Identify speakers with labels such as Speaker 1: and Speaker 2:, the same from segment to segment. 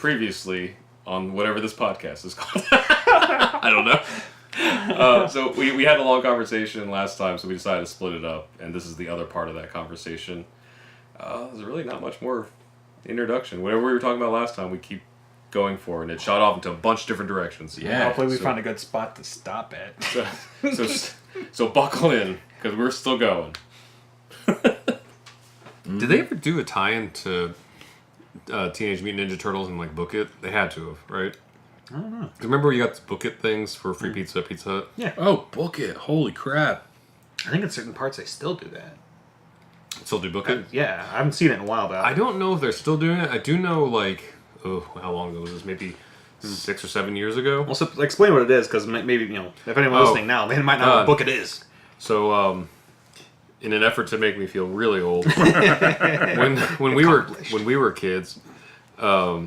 Speaker 1: previously on whatever this podcast is called. I don't know. So we had a long conversation last time, so we decided to split it up, and this is the other part of that conversation. There's really not much more introduction. Whatever we were talking about last time, we keep going for, and it shot off into a bunch of different directions.
Speaker 2: Yeah. Hopefully we found a good spot to stop at.
Speaker 1: So buckle in, because we're still going. Did they ever do a tie-in to Teenage Mutant Ninja Turtles and like book it? They had to have, right?
Speaker 3: I don't know.
Speaker 1: Remember you got the book it things for free pizza at Pizza Hut?
Speaker 3: Yeah.
Speaker 2: Oh, book it. Holy crap.
Speaker 3: I think in certain parts they still do that.
Speaker 1: Still do book it?
Speaker 3: Yeah, I haven't seen it in a while, but
Speaker 1: I don't know if they're still doing it. I do know, like, how long ago was this? Maybe 6 or 7 years ago?
Speaker 3: Well, so explain what it is, because maybe, if anyone's listening now, they might not know what book it is.
Speaker 1: So, in an effort to make me feel really old, when we were kids,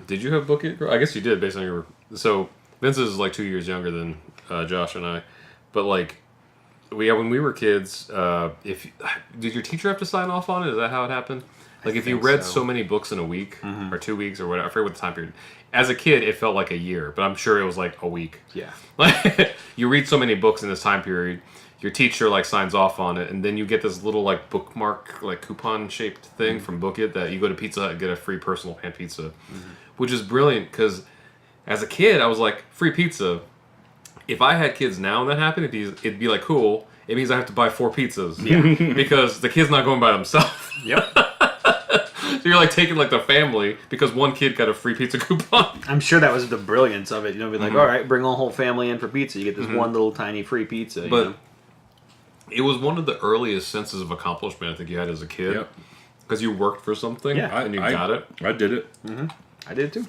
Speaker 1: did you have book it? I guess you did, based on your... So, Vince is like 2 years younger than Josh and I, but like, when we were kids, did your teacher have to sign off on it? Is that how it happened? Like, if you read so many books in a week, or 2 weeks, or whatever, I forget what the time period. As a kid, it felt like a year, but I'm sure it was like a week.
Speaker 3: Yeah.
Speaker 1: Like, you read so many books in this time period, your teacher like signs off on it, and then you get this little like bookmark, like coupon shaped thing from Book It that you go to Pizza Hut and get a free personal pan pizza, which is brilliant because as a kid I was like, free pizza. If I had kids now and that happened, it'd be like, cool. It means I have to buy 4 pizzas. Yeah. Because the kid's not going by himself.
Speaker 3: Yep.
Speaker 1: So you're like taking like the family because one kid got a free pizza coupon.
Speaker 3: I'm sure that was the brilliance of it. Be like, all right, bring a whole family in for pizza. You get this one little tiny free pizza.
Speaker 1: But it was one of the earliest senses of accomplishment I think you had as a kid. Yep. Because you worked for something and you got it.
Speaker 2: I did it.
Speaker 3: I did too.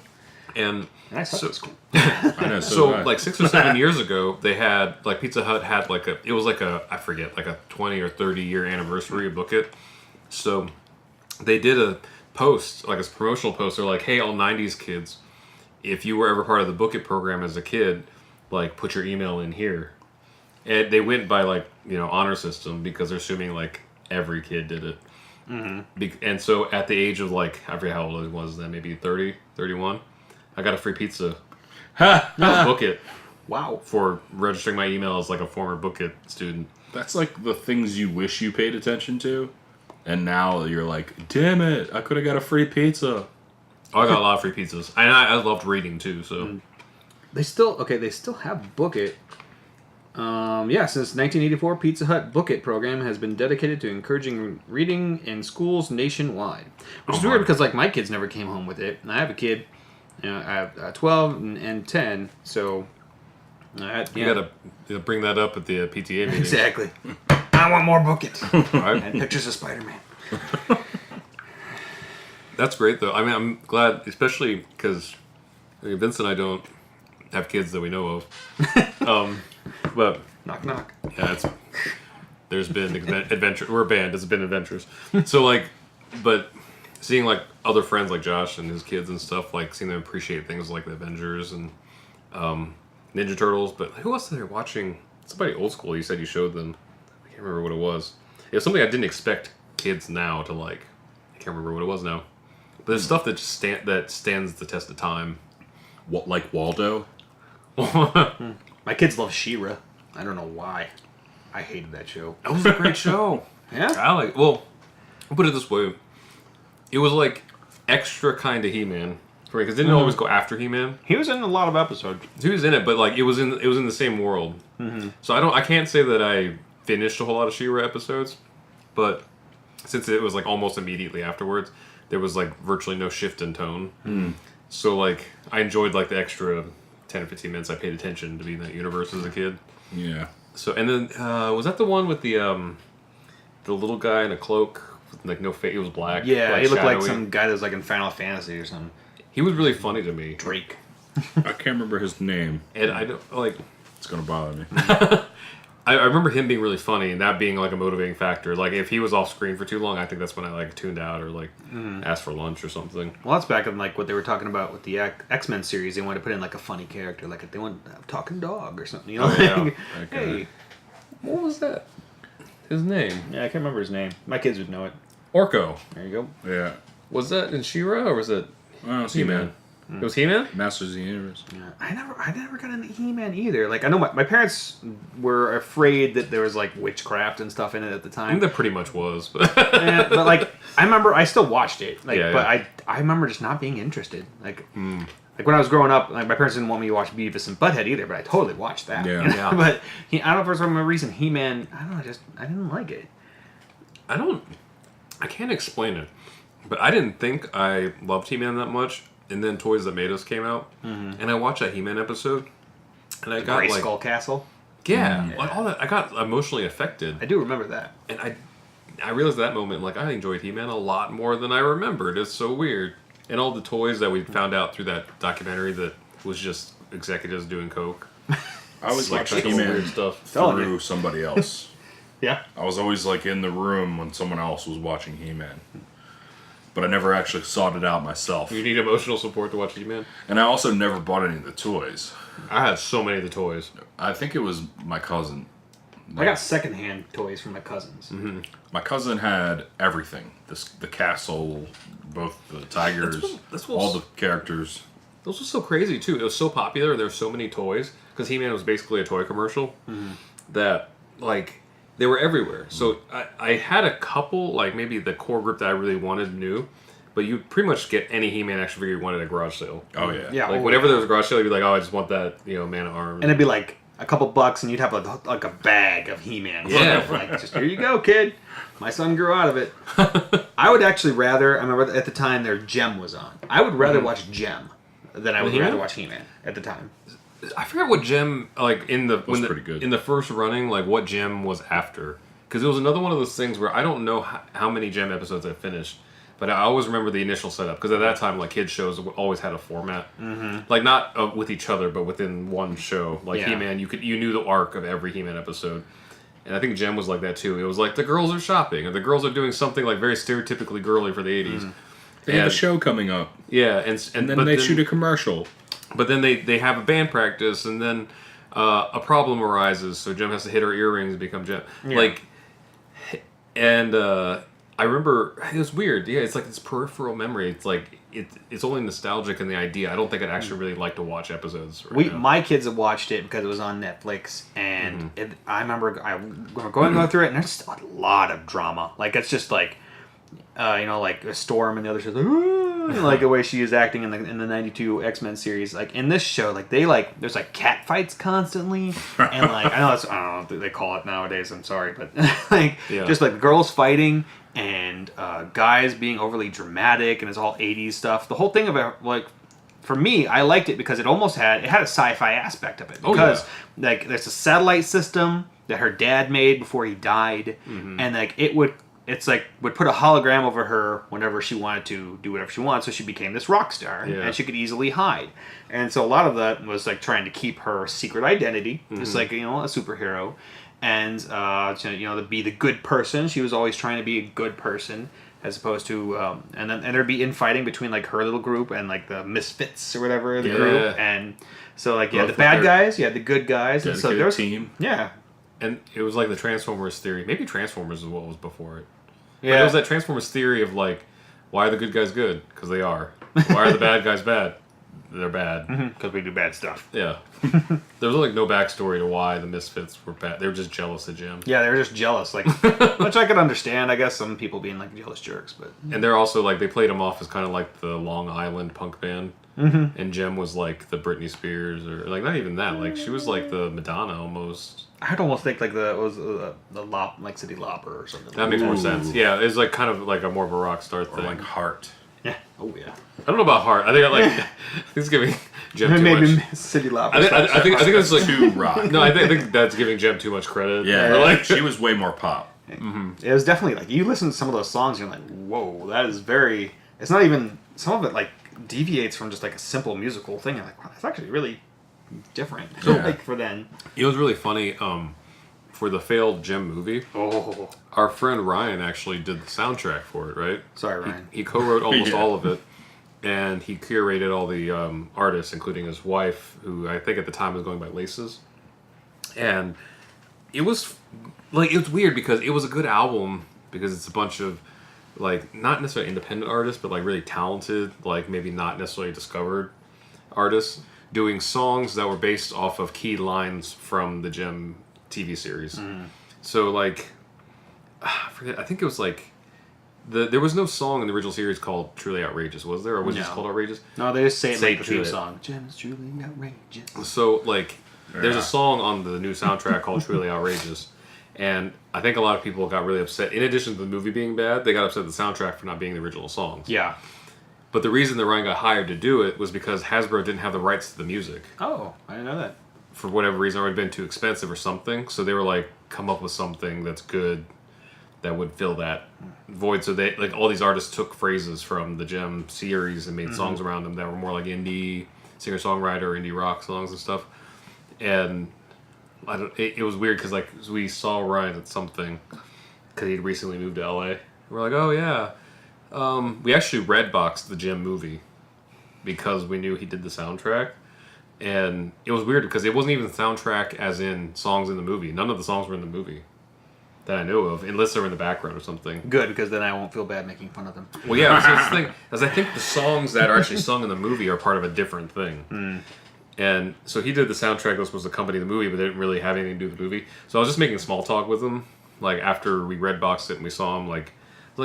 Speaker 1: And
Speaker 3: I thought it was cool.
Speaker 1: I know, so like 6 or 7 years ago, they had like Pizza Hut had like it was like I forget, like a 20 or 30 year anniversary of Book It. So they did a post, like a promotional post. They're like, hey, all 90s kids, if you were ever part of the Book It program as a kid, like put your email in here. And they went by like, honor system because they're assuming like every kid did it. And so at the age of like, I forget how old I was then, maybe 30, 31, I got a free pizza. Book It.
Speaker 3: Wow.
Speaker 1: For registering my email as like a former Book It student.
Speaker 2: That's like the things you wish you paid attention to. And now you're like, damn it, I could have got a free pizza.
Speaker 1: Oh, I got a lot of free pizzas. And I loved reading too, so.
Speaker 3: They still have Book It. Since 1984, Pizza Hut Book It program has been dedicated to encouraging reading in schools nationwide. Which is weird because like my kids never came home with it. And I have a kid, I have 12 and 10, so...
Speaker 1: You gotta bring that up at the PTA meeting.
Speaker 3: Exactly. I want more Book It. And pictures of Spider-Man.
Speaker 1: That's great, though. I mean, I'm glad, especially because Vince and I don't have kids that we know of. But
Speaker 3: knock knock.
Speaker 1: Yeah, there's been adventure. We're a band. It's been adventures. So like, but seeing like other friends like Josh and his kids and stuff, like seeing them appreciate things like the Avengers and Ninja Turtles. But who else are they watching? Somebody old school. You said you showed them. I can't remember what it was. It was something I didn't expect kids now to like. I can't remember what it was now. But there's stuff that just stands the test of time.
Speaker 2: What, like Waldo?
Speaker 3: My kids love Shera. I don't know why. I hated that show.
Speaker 1: That was a great show.
Speaker 3: Yeah?
Speaker 1: Well, I'll put it this way. It was like extra kind of He-Man. Because it didn't always go after He-Man.
Speaker 3: He was in a lot of episodes.
Speaker 1: He was in it, but like it was in the same world. Mm-hmm. So I can't say that I finished a whole lot of She-Ra episodes, but since it was like almost immediately afterwards, there was like virtually no shift in tone. Mm. So like I enjoyed like the extra 10 or 15 minutes I paid attention to be in that universe as a kid.
Speaker 2: Yeah.
Speaker 1: So and then was that the one with the little guy in a cloak with like no face? He was black.
Speaker 3: Yeah,
Speaker 1: like
Speaker 3: he looked
Speaker 1: shadowy.
Speaker 3: like some guy that was like in Final Fantasy or something.
Speaker 1: He was really funny to me.
Speaker 3: Drake.
Speaker 2: I can't remember his name.
Speaker 1: And I don't like.
Speaker 2: It's gonna bother me.
Speaker 1: I remember him being really funny and that being like a motivating factor. Like if he was off screen for too long, I think that's when I like tuned out or like asked for lunch or something.
Speaker 3: Well, that's back in like what they were talking about with the X-Men series. They wanted to put in like a funny character, like they want a talking dog or something. You know?
Speaker 1: Oh, yeah.
Speaker 3: Hey,
Speaker 1: what was that? His name?
Speaker 3: Yeah, I can't remember his name. My kids would know it.
Speaker 1: Orko.
Speaker 3: There you go.
Speaker 2: Yeah.
Speaker 1: Was that in She-Ra or was it
Speaker 2: I don't see
Speaker 1: He-Man? It was He-Man?
Speaker 2: Masters of the Universe.
Speaker 3: Yeah, I never got into He-Man either. Like I know my parents were afraid that there was like witchcraft and stuff in it at the
Speaker 1: I
Speaker 3: time.
Speaker 1: think there pretty much was. But
Speaker 3: But like I remember I still watched it. Like
Speaker 1: Yeah,
Speaker 3: but
Speaker 1: yeah.
Speaker 3: I remember just not being interested. Like when I was growing up, like my parents didn't want me to watch Beavis and Butthead either, but I totally watched that.
Speaker 2: Yeah.
Speaker 1: Yeah.
Speaker 3: But I don't know if for some reason He-Man, I don't know, I didn't like it.
Speaker 1: I can't explain it. But I didn't think I loved He-Man that much. And then Toys That Made Us came out. And I watched that He-Man episode. And I got
Speaker 3: Gray
Speaker 1: like...
Speaker 3: Skull Castle.
Speaker 1: Yeah. Like, all that. I got emotionally affected.
Speaker 3: I do remember that.
Speaker 1: And I realized at that moment, like, I enjoyed He-Man a lot more than I remembered. It's so weird. And all the toys that we found out through that documentary that was just executives doing coke.
Speaker 2: I was
Speaker 1: Like,
Speaker 2: watching
Speaker 1: that's all
Speaker 2: He-Man
Speaker 1: weird stuff.
Speaker 2: through somebody else.
Speaker 3: Yeah.
Speaker 2: I was always like in the room when someone else was watching He-Man. But I never actually sought it out myself.
Speaker 1: You need emotional support to watch He-Man?
Speaker 2: And I also never bought any of the toys.
Speaker 1: I had so many of the toys.
Speaker 2: I think it was my cousin.
Speaker 3: I got secondhand toys from my cousins.
Speaker 2: My cousin had everything. The castle, both the tigers,
Speaker 1: That's
Speaker 2: all the characters.
Speaker 1: Those were so crazy, too. It was so popular. There were so many toys. Because He-Man was basically a toy commercial. That, like... They were everywhere. So I had a couple, like maybe the core group that I really wanted knew, but you pretty much get any He-Man action figure you wanted at a garage sale.
Speaker 2: Oh, yeah.
Speaker 3: Yeah.
Speaker 1: Like whenever there was a garage sale, you'd be like, oh, I just want that, Man at Arms.
Speaker 3: And it'd be like a couple bucks, and you'd have like a bag of He-Man.
Speaker 1: Yeah.
Speaker 3: Like, just here you go, kid. My son grew out of it. I would actually rather. I remember at the time their Gem was on. I would rather watch Gem than I would
Speaker 1: He-Man?
Speaker 3: rather watch He-Man at the time.
Speaker 1: I forget what gem, like in the
Speaker 2: pretty good.
Speaker 1: in the first running, like what gem was after, because it was another one of those things where I don't know how many gem episodes I finished, but I always remember the initial setup because at that time, like kids shows always had a format, like not with each other, but within one show. Like
Speaker 3: Yeah.
Speaker 1: He-Man, you knew the arc of every He-Man episode, and I think Gem was like that too. It was like the girls are shopping, or the girls are doing something like very stereotypically girly for the '80s.
Speaker 2: They have a
Speaker 1: And-
Speaker 2: show coming up.
Speaker 1: Yeah,
Speaker 2: And then
Speaker 1: but
Speaker 2: they shoot a commercial.
Speaker 1: But then they have a band practice, and then a problem arises, so Jem has to hit her earrings and become Jem.
Speaker 3: Yeah.
Speaker 1: Like, and I remember it was weird. Yeah, it's like this peripheral memory. It's like it's only nostalgic in the idea. I don't think I'd actually really like to watch episodes. Right now.
Speaker 3: My kids have watched it because it was on Netflix, and I remember going through it, and there's just a lot of drama. Like it's just like. Like a Storm and the other show's like, and like the way she is acting in the '92 X-Men series. Like in this show, like there's like cat fights constantly, and like I don't know what they call it nowadays. I'm sorry, but just like girls fighting and guys being overly dramatic, and it's all '80s stuff. The whole thing about like. For me, I liked it because it had a sci-fi aspect of it. Because like there's a satellite system that her dad made before he died, and like would put a hologram over her whenever she wanted to do whatever she wanted, so she became this rock star, and she could easily hide. And so a lot of that was like trying to keep her secret identity, just like a superhero, and to be the good person. She was always trying to be a good person, as opposed to and there'd be infighting between like her little group and like the Misfits or whatever the group, and so like the bad guys, the good guys, and so there's
Speaker 2: team.
Speaker 3: Yeah.
Speaker 1: And it was like the Transformers theory. Maybe Transformers is what was before it.
Speaker 3: Yeah.
Speaker 1: But it was that Transformers theory of like, why are the good guys good? Because they are. Why are the bad guys bad? They're bad.
Speaker 3: Because we do bad stuff.
Speaker 1: Yeah. There was like no backstory to why the Misfits were bad. They were just jealous of Jim.
Speaker 3: Yeah, they were just jealous, like which I could understand. I guess some people being like jealous jerks, but
Speaker 1: And they're also like, they played him off as kind of like the Long Island punk band. And Jem was like the Britney Spears, or like not even that. Like she was like the Madonna almost.
Speaker 3: I'd almost think like the City Lopper or something.
Speaker 1: That makes more sense. Yeah, it's like kind of like a more of a rock star thing.
Speaker 2: Or like Heart.
Speaker 3: Yeah. Oh yeah.
Speaker 1: I don't know about Heart. I think I think it's giving Jem too
Speaker 3: Maybe
Speaker 1: much.
Speaker 3: City Lopper.
Speaker 1: I think it's like
Speaker 2: Too rock.
Speaker 1: No, I think that's giving Jem too much credit.
Speaker 2: Yeah,
Speaker 1: Like
Speaker 2: she was way more pop.
Speaker 3: It was definitely like you listen to some of those songs, you're like, whoa, that is very. It's not even some of it like deviates from just like a simple musical thing. You're like, wow, that's actually really different.
Speaker 2: Yeah.
Speaker 3: Like for then.
Speaker 1: it was really funny. For the failed Jem movie,
Speaker 3: Oh,
Speaker 1: our friend Ryan actually did the soundtrack for it. Right?
Speaker 3: sorry, Ryan.
Speaker 1: He co-wrote almost
Speaker 2: Yeah.
Speaker 1: all of it, and he curated all the artists, including his wife, who I think at the time was going by Laces. And it was like, it was weird because it was a good album because it's a bunch of like not necessarily independent artists, but like really talented, like maybe not necessarily discovered. artists doing songs that were based off of key lines from the Gem TV series. So like, I forget. I think it was like there was no song in the original series called "Truly Outrageous," was there, or was it just called "Outrageous"?
Speaker 3: No, they just say it like the theme
Speaker 1: truly.
Speaker 3: song. Gem is truly outrageous.
Speaker 1: So like, there's a song on the new soundtrack called "Truly Outrageous," and I think a lot of people got really upset. In addition to the movie being bad, they got upset at the soundtrack for not being the original songs.
Speaker 3: Yeah.
Speaker 1: But the reason that Ryan got hired to do it was because Hasbro didn't have the rights to the music.
Speaker 3: Oh, I didn't know that.
Speaker 1: For whatever reason, it would have been too expensive or something. So they were like, come up with something that's good that would fill that void. So they, like, all these artists took phrases from the Gem series and made songs around them that were more like indie singer-songwriter, indie rock songs and stuff. And it was weird because, like, we saw Ryan at something because he'd recently moved to LA. We're like, oh yeah. We actually Redboxed the Gem movie because we knew he did the soundtrack. And it was weird because it wasn't even the soundtrack as in songs in the movie. None of the songs were in the movie that I knew of, unless they were in the background or something.
Speaker 3: Good, because then I won't feel bad making fun of them.
Speaker 1: Well, yeah, so the thing, as I think the songs that are actually sung in the movie are part of a different thing. And so he did the soundtrack that was supposed to accompany the movie, but they didn't really have anything to do with the movie. So I was just making small talk with him, like after we Redboxed it and we saw him, like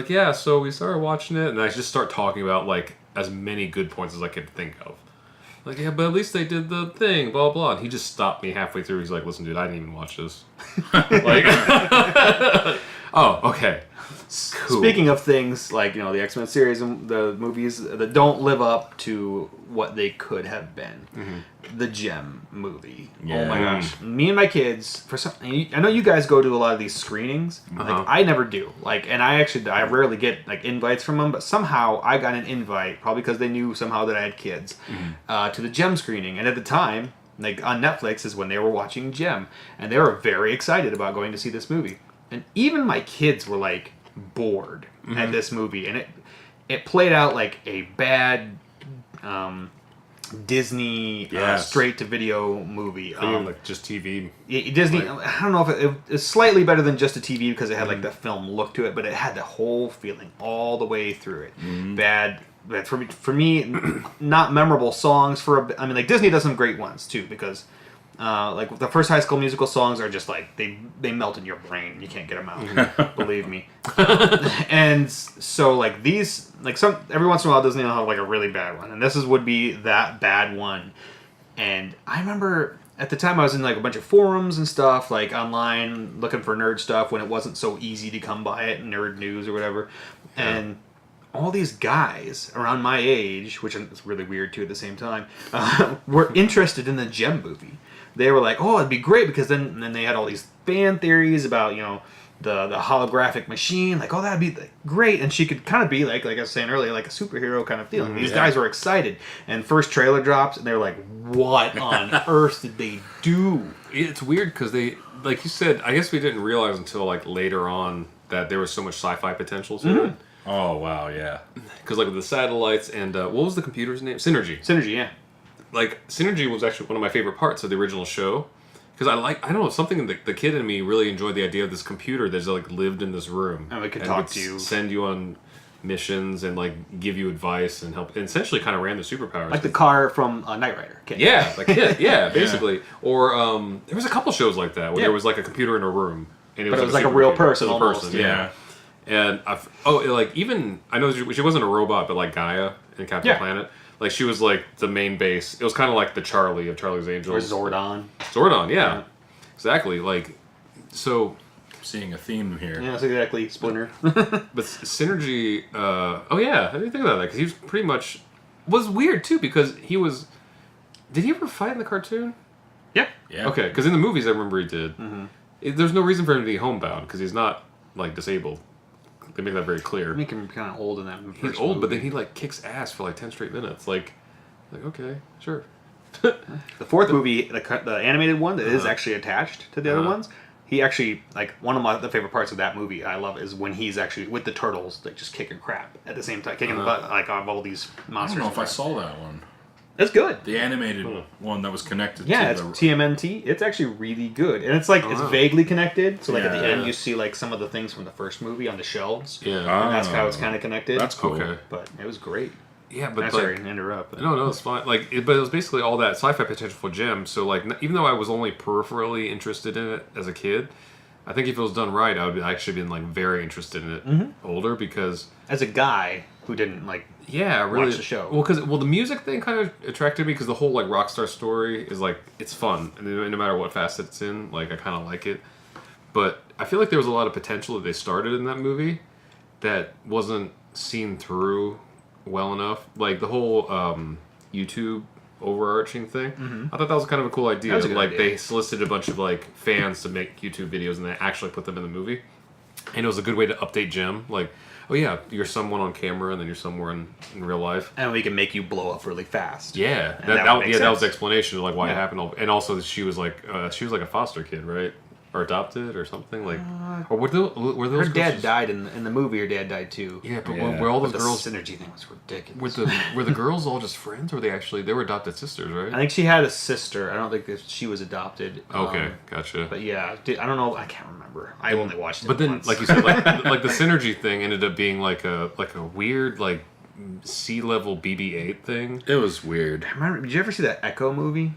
Speaker 1: yeah, so we started watching it, and I just start talking about like as many good points as I could think of. Like, yeah, but at least they did the thing, blah, blah. And he just stopped me halfway through. He's like, listen, dude, I didn't even watch this. Like, oh, okay. Cool.
Speaker 3: Speaking of things like, the X-Men series and the movies that don't live up to what they could have been. The Gem movie.
Speaker 2: Yeah.
Speaker 3: Oh my gosh. Me and my kids, I know you guys go to a lot of these screenings. Like, I never do. Like, and I rarely get like invites from them, but somehow I got an invite, probably because they knew somehow that I had kids, to the Gem screening. And at the time, like on Netflix is when they were watching Gem, and they were very excited about going to see this movie. And even my kids were like bored at this movie, and it played out like a bad Disney straight to video movie.
Speaker 1: Like just TV.
Speaker 3: Disney. I don't know if it's slightly better than just a TV because it had like the film look to it, but it had the whole feeling all the way through it. Bad. But for me, not memorable songs. Like Disney does some great ones too, because like the first High School Musical songs are just like they melt in your brain. You can't get them out. Believe me. And so like these, like every once in a while Disney will have like a really bad one, and this would be that bad one. And I remember at the time I was in like a bunch of forums and stuff, like online looking for nerd stuff when it wasn't so easy to come by it, nerd news or whatever, and all these guys around my age, which is really weird too at the same time, were interested in the Gem movie. They were like, oh, it'd be great, because then they had all these fan theories about, the holographic machine. Like, oh, that'd be great. And she could kind of be like I was saying earlier, like a superhero kind of feeling. These guys were excited. And first trailer drops, and they're like, what on earth did they do?
Speaker 1: It's weird because they, like you said, I guess we didn't realize until like later on that there was so much sci-fi potential to it.
Speaker 2: Oh, wow, yeah.
Speaker 1: Because like with the satellites and what was the computer's name? Synergy.
Speaker 3: Synergy, yeah.
Speaker 1: Like Synergy was actually one of my favorite parts of the original show, because I don't know, something in the kid in me really enjoyed the idea of this computer that's like lived in this room
Speaker 3: and it could talk to you,
Speaker 1: send you on missions, and like give you advice and help, and essentially kind of ran the superpowers,
Speaker 3: like the car from Knight Rider. Kid.
Speaker 1: Yeah, like Kid, yeah, basically. Or there was a couple shows like that where there was like a computer in a room, and
Speaker 3: it was like a real person, almost.
Speaker 1: Yeah. And even I know she wasn't a robot, but like Gaia in Captain Planet. Like, she was, like, the main base. It was kind of like the Charlie of Charlie's Angels.
Speaker 3: Or Zordon.
Speaker 1: Zordon, yeah. Exactly. Like, so...
Speaker 2: I'm seeing a theme here.
Speaker 3: Yeah, that's exactly. Splinter.
Speaker 1: But Synergy... oh, yeah. I didn't think about that, because he was pretty much... Was weird, too, because he was... Did he ever fight in the cartoon?
Speaker 3: Yeah.
Speaker 1: Okay, because in the movies, I remember he did. There's no reason for him to be homebound, because he's not, like, disabled. They make that very clear.
Speaker 3: Make him kind of old in that movie.
Speaker 1: He's old, but then he like kicks ass for like 10 straight minutes. Like okay, sure.
Speaker 3: The fourth movie, the animated one that is actually attached to the other ones, he actually, like, one of the favorite parts of that movie I love is when he's actually with the turtles, like, just kicking crap at the same time, kicking the butt, like, of all these monsters.
Speaker 2: I don't know if I saw that one.
Speaker 3: It's good.
Speaker 2: The animated one that was connected to
Speaker 3: it's TMNT. It's actually really good. And it's like, it's vaguely connected. So like at the end you see like some of the things from the first movie on the shelves.
Speaker 1: Yeah.
Speaker 3: And that's how it's kind of connected.
Speaker 2: That's cool.
Speaker 1: Okay.
Speaker 3: But it was great.
Speaker 1: Yeah, but
Speaker 3: sorry to interrupt. But.
Speaker 1: No, it's fine. Like, but it was basically all that sci-fi potential for Jim. So, like, even though I was only peripherally interested in it as a kid, I think if it was done right, I would actually been like very interested in it older because
Speaker 3: as a guy who didn't like
Speaker 1: really
Speaker 3: watch the show.
Speaker 1: Well, because the music thing kind of attracted me because the whole like rock star story is like it's fun and no matter what facet it's in, like I kind of like it. But I feel like there was a lot of potential that they started in that movie that wasn't seen through well enough. Like the whole YouTube overarching thing. I thought that was kind of a cool idea. Like they solicited a bunch of like fans to make YouTube videos and they actually put them in the movie. And it was a good way to update Jim. Like, oh yeah, you're someone on camera and then you're somewhere in real life.
Speaker 3: And we can make you blow up really fast.
Speaker 1: Yeah. That was the explanation of like why it happened. And also she was like a foster kid, right? Or adopted or something like, or were those?
Speaker 3: Her dad died in the movie. Her dad died too.
Speaker 1: Yeah, but were all those girls?
Speaker 3: The synergy thing was ridiculous.
Speaker 1: Were the girls all just friends, or they were adopted sisters, right?
Speaker 3: I think she had a sister. I don't think that she was adopted.
Speaker 1: Okay, gotcha.
Speaker 3: But yeah, I don't know. I can't remember. I only watched it.
Speaker 1: But then,
Speaker 3: once.
Speaker 1: like you said, like the synergy thing ended up being like a weird like sea level BB-8 thing.
Speaker 2: It was weird.
Speaker 3: Did you ever see that Echo movie?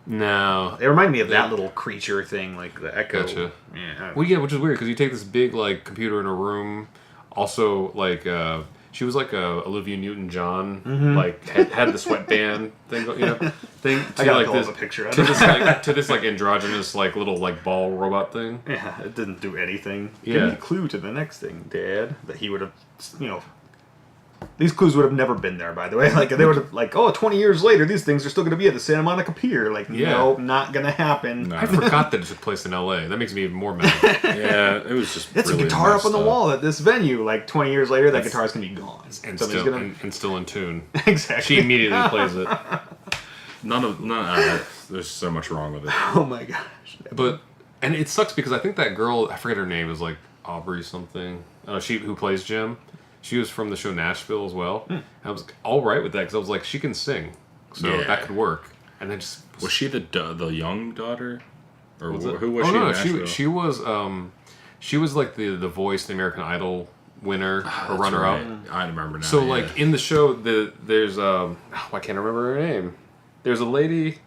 Speaker 1: No.
Speaker 3: It reminded me of that little creature thing, like the Echo.
Speaker 1: Gotcha.
Speaker 3: Yeah.
Speaker 1: Well, yeah, which is weird because you take this big like computer in a room. Also, like she was like a Olivia Newton-John, like had the sweatband thing, thing.
Speaker 3: I gotta
Speaker 1: like
Speaker 3: pull up a picture of
Speaker 1: to
Speaker 3: it.
Speaker 1: this like androgynous like little like ball robot thing.
Speaker 3: Yeah, it didn't do anything.
Speaker 1: Yeah.
Speaker 3: Give me a clue to the next thing, Dad. That he would have, these clues would have never been there, by the way. Like, they would have, 20 years later, these things are still going to be at the Santa Monica Pier. Like, no, not going to happen.
Speaker 2: No.
Speaker 1: I forgot that it took place in L.A. That makes me even more mad.
Speaker 2: Yeah, it was just
Speaker 3: It's
Speaker 2: really
Speaker 3: a guitar up on the
Speaker 2: messed
Speaker 3: wall at this venue. Like, 20 years later, that guitar's going to be gone.
Speaker 1: And
Speaker 3: Somebody's
Speaker 1: still in tune.
Speaker 3: Exactly.
Speaker 1: She immediately plays it.
Speaker 2: None of that. There's so much wrong with it.
Speaker 3: Oh, my gosh.
Speaker 1: And it sucks because I think that girl, I forget her name, is like Aubrey something. She who plays Jim. She was from the show Nashville as well. I was all right with that because I was like, she can sing, so that could work. And then just
Speaker 2: was she the young daughter, or who was
Speaker 1: she?
Speaker 2: In
Speaker 1: No,
Speaker 2: Nashville?
Speaker 1: she was like the voice, the American Idol winner or runner up.
Speaker 2: I remember now.
Speaker 1: So like in the show, there's I can't remember her name. There's a lady.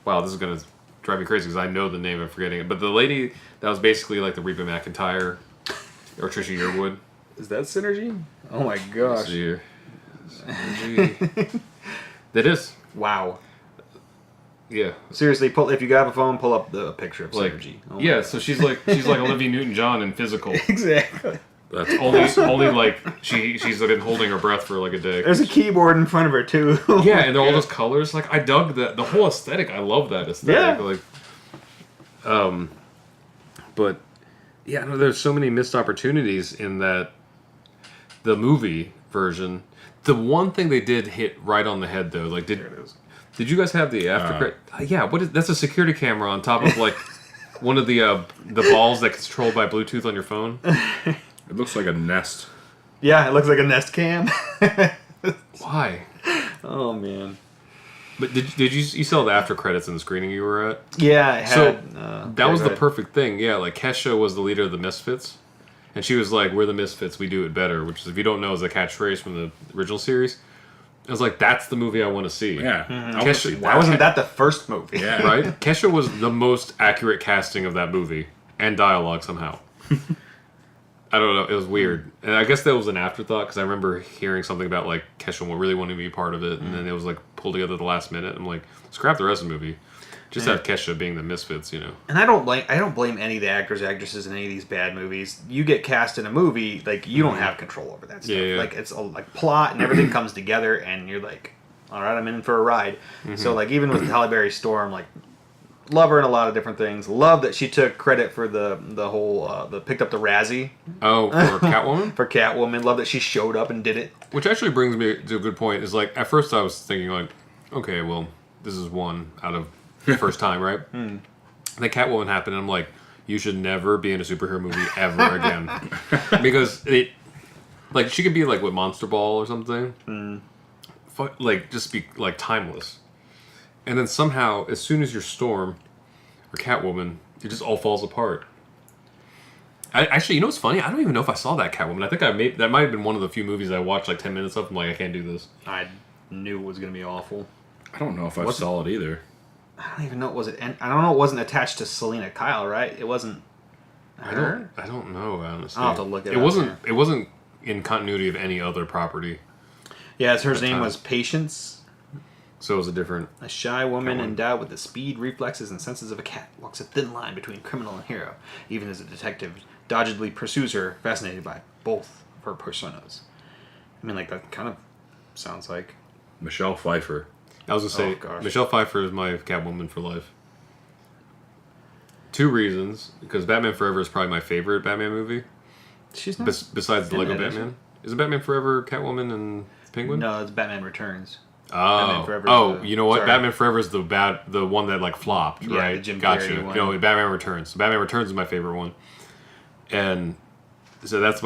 Speaker 1: Wow, this is gonna drive me crazy because I know the name, I'm forgetting it. But the lady that was basically like the Reba McEntire or Trisha Yearwood.
Speaker 3: Is that Synergy? Oh, my gosh.
Speaker 1: Synergy. That is.
Speaker 3: Wow.
Speaker 1: Yeah.
Speaker 3: Seriously, if you have a phone, pull up the picture of Synergy. Oh
Speaker 1: yeah, so she's like Olivia Newton-John in physical.
Speaker 3: Exactly.
Speaker 2: That's
Speaker 1: only like she's been holding her breath for like a day.
Speaker 3: There's a keyboard in front of her too.
Speaker 1: Yeah, and all those colors. Like I dug the whole aesthetic. I love that aesthetic.
Speaker 3: Yeah.
Speaker 1: But yeah, no, there's so many missed opportunities in that. The movie version. The one thing they did hit right on the head though, like did you guys have the after credit? Yeah, that's a security camera on top of like one of the balls that's controlled by Bluetooth on your phone.
Speaker 2: It looks like a Nest.
Speaker 3: Yeah, it looks like a Nest Cam.
Speaker 1: Why?
Speaker 3: Oh man.
Speaker 1: But did you saw the after credits in the screening you were at?
Speaker 3: Yeah, I had.
Speaker 1: So that was the perfect thing. Yeah, like Kesha was the leader of the Misfits. And she was like, "We're the Misfits. We do it better." Which is, if you don't know, is a catchphrase from the original series. I was like, "That's the movie I want to see."
Speaker 2: Yeah,
Speaker 1: Kesha,
Speaker 3: why wasn't that the first movie?
Speaker 2: Yeah,
Speaker 1: right. Kesha was the most accurate casting of that movie and dialogue somehow. I don't know. It was weird, and I guess that was an afterthought because I remember hearing something about like Kesha really wanted to be part of it, and then it was like pulled together at the last minute. I'm like, scrap the rest of the movie. Just have Kesha being the Misfits, And
Speaker 3: I don't blame any of the actors, actresses in any of these bad movies. You get cast in a movie, like you don't have control over that stuff.
Speaker 1: Yeah.
Speaker 3: Like it's a plot and everything comes together, and you're like, all right, I'm in for a ride. So like even with Halle Berry Storm, like love her in a lot of different things. Love that she took credit for the whole picked up the Razzie.
Speaker 1: Oh, for Catwoman.
Speaker 3: For Catwoman, love that she showed up and did it.
Speaker 1: Which actually brings me to a good point. Is like at first I was thinking like, okay, well this is one out of the first time, right? And then Catwoman happened, and I'm like, you should never be in a superhero movie ever again, because it, like, she could be like with Monster Ball or something, like just be like timeless, and then somehow as soon as you're Storm or Catwoman, it just all falls apart. Actually, you know what's funny? I don't even know if I saw that Catwoman. I think that might have been one of the few movies I watched like 10 minutes of. I'm like, I can't do this.
Speaker 3: I knew it was going to be awful.
Speaker 2: I don't know if I saw it either.
Speaker 3: I don't even know. I don't know. It wasn't attached to Selena Kyle, right? It wasn't her?
Speaker 1: I don't know, honestly.
Speaker 3: I'll have to look it up.
Speaker 1: It wasn't in continuity of any other property.
Speaker 3: Yeah, her name was Patience.
Speaker 1: So it was a different...
Speaker 3: A shy woman endowed with the speed, reflexes, and senses of a cat walks a thin line between criminal and hero, even as a detective doggedly pursues her, fascinated by both of her personas. I mean, like, that kind of sounds like...
Speaker 2: Michelle Pfifer.
Speaker 1: I was going to say, Michelle Pfifer is my Catwoman for life. 2 reasons. Because Batman Forever is probably my favorite Batman movie.
Speaker 3: She's not...
Speaker 1: Besides the Lego Batman. Is it Batman Forever, Catwoman, and Penguin?
Speaker 3: No, it's Batman Returns.
Speaker 1: Oh, you know what? Sorry. Batman Forever is the one that like flopped, right?
Speaker 3: The Jim
Speaker 1: Gotcha.
Speaker 3: Carrey one.
Speaker 1: No, Batman Returns. Batman Returns is my favorite one, and so that's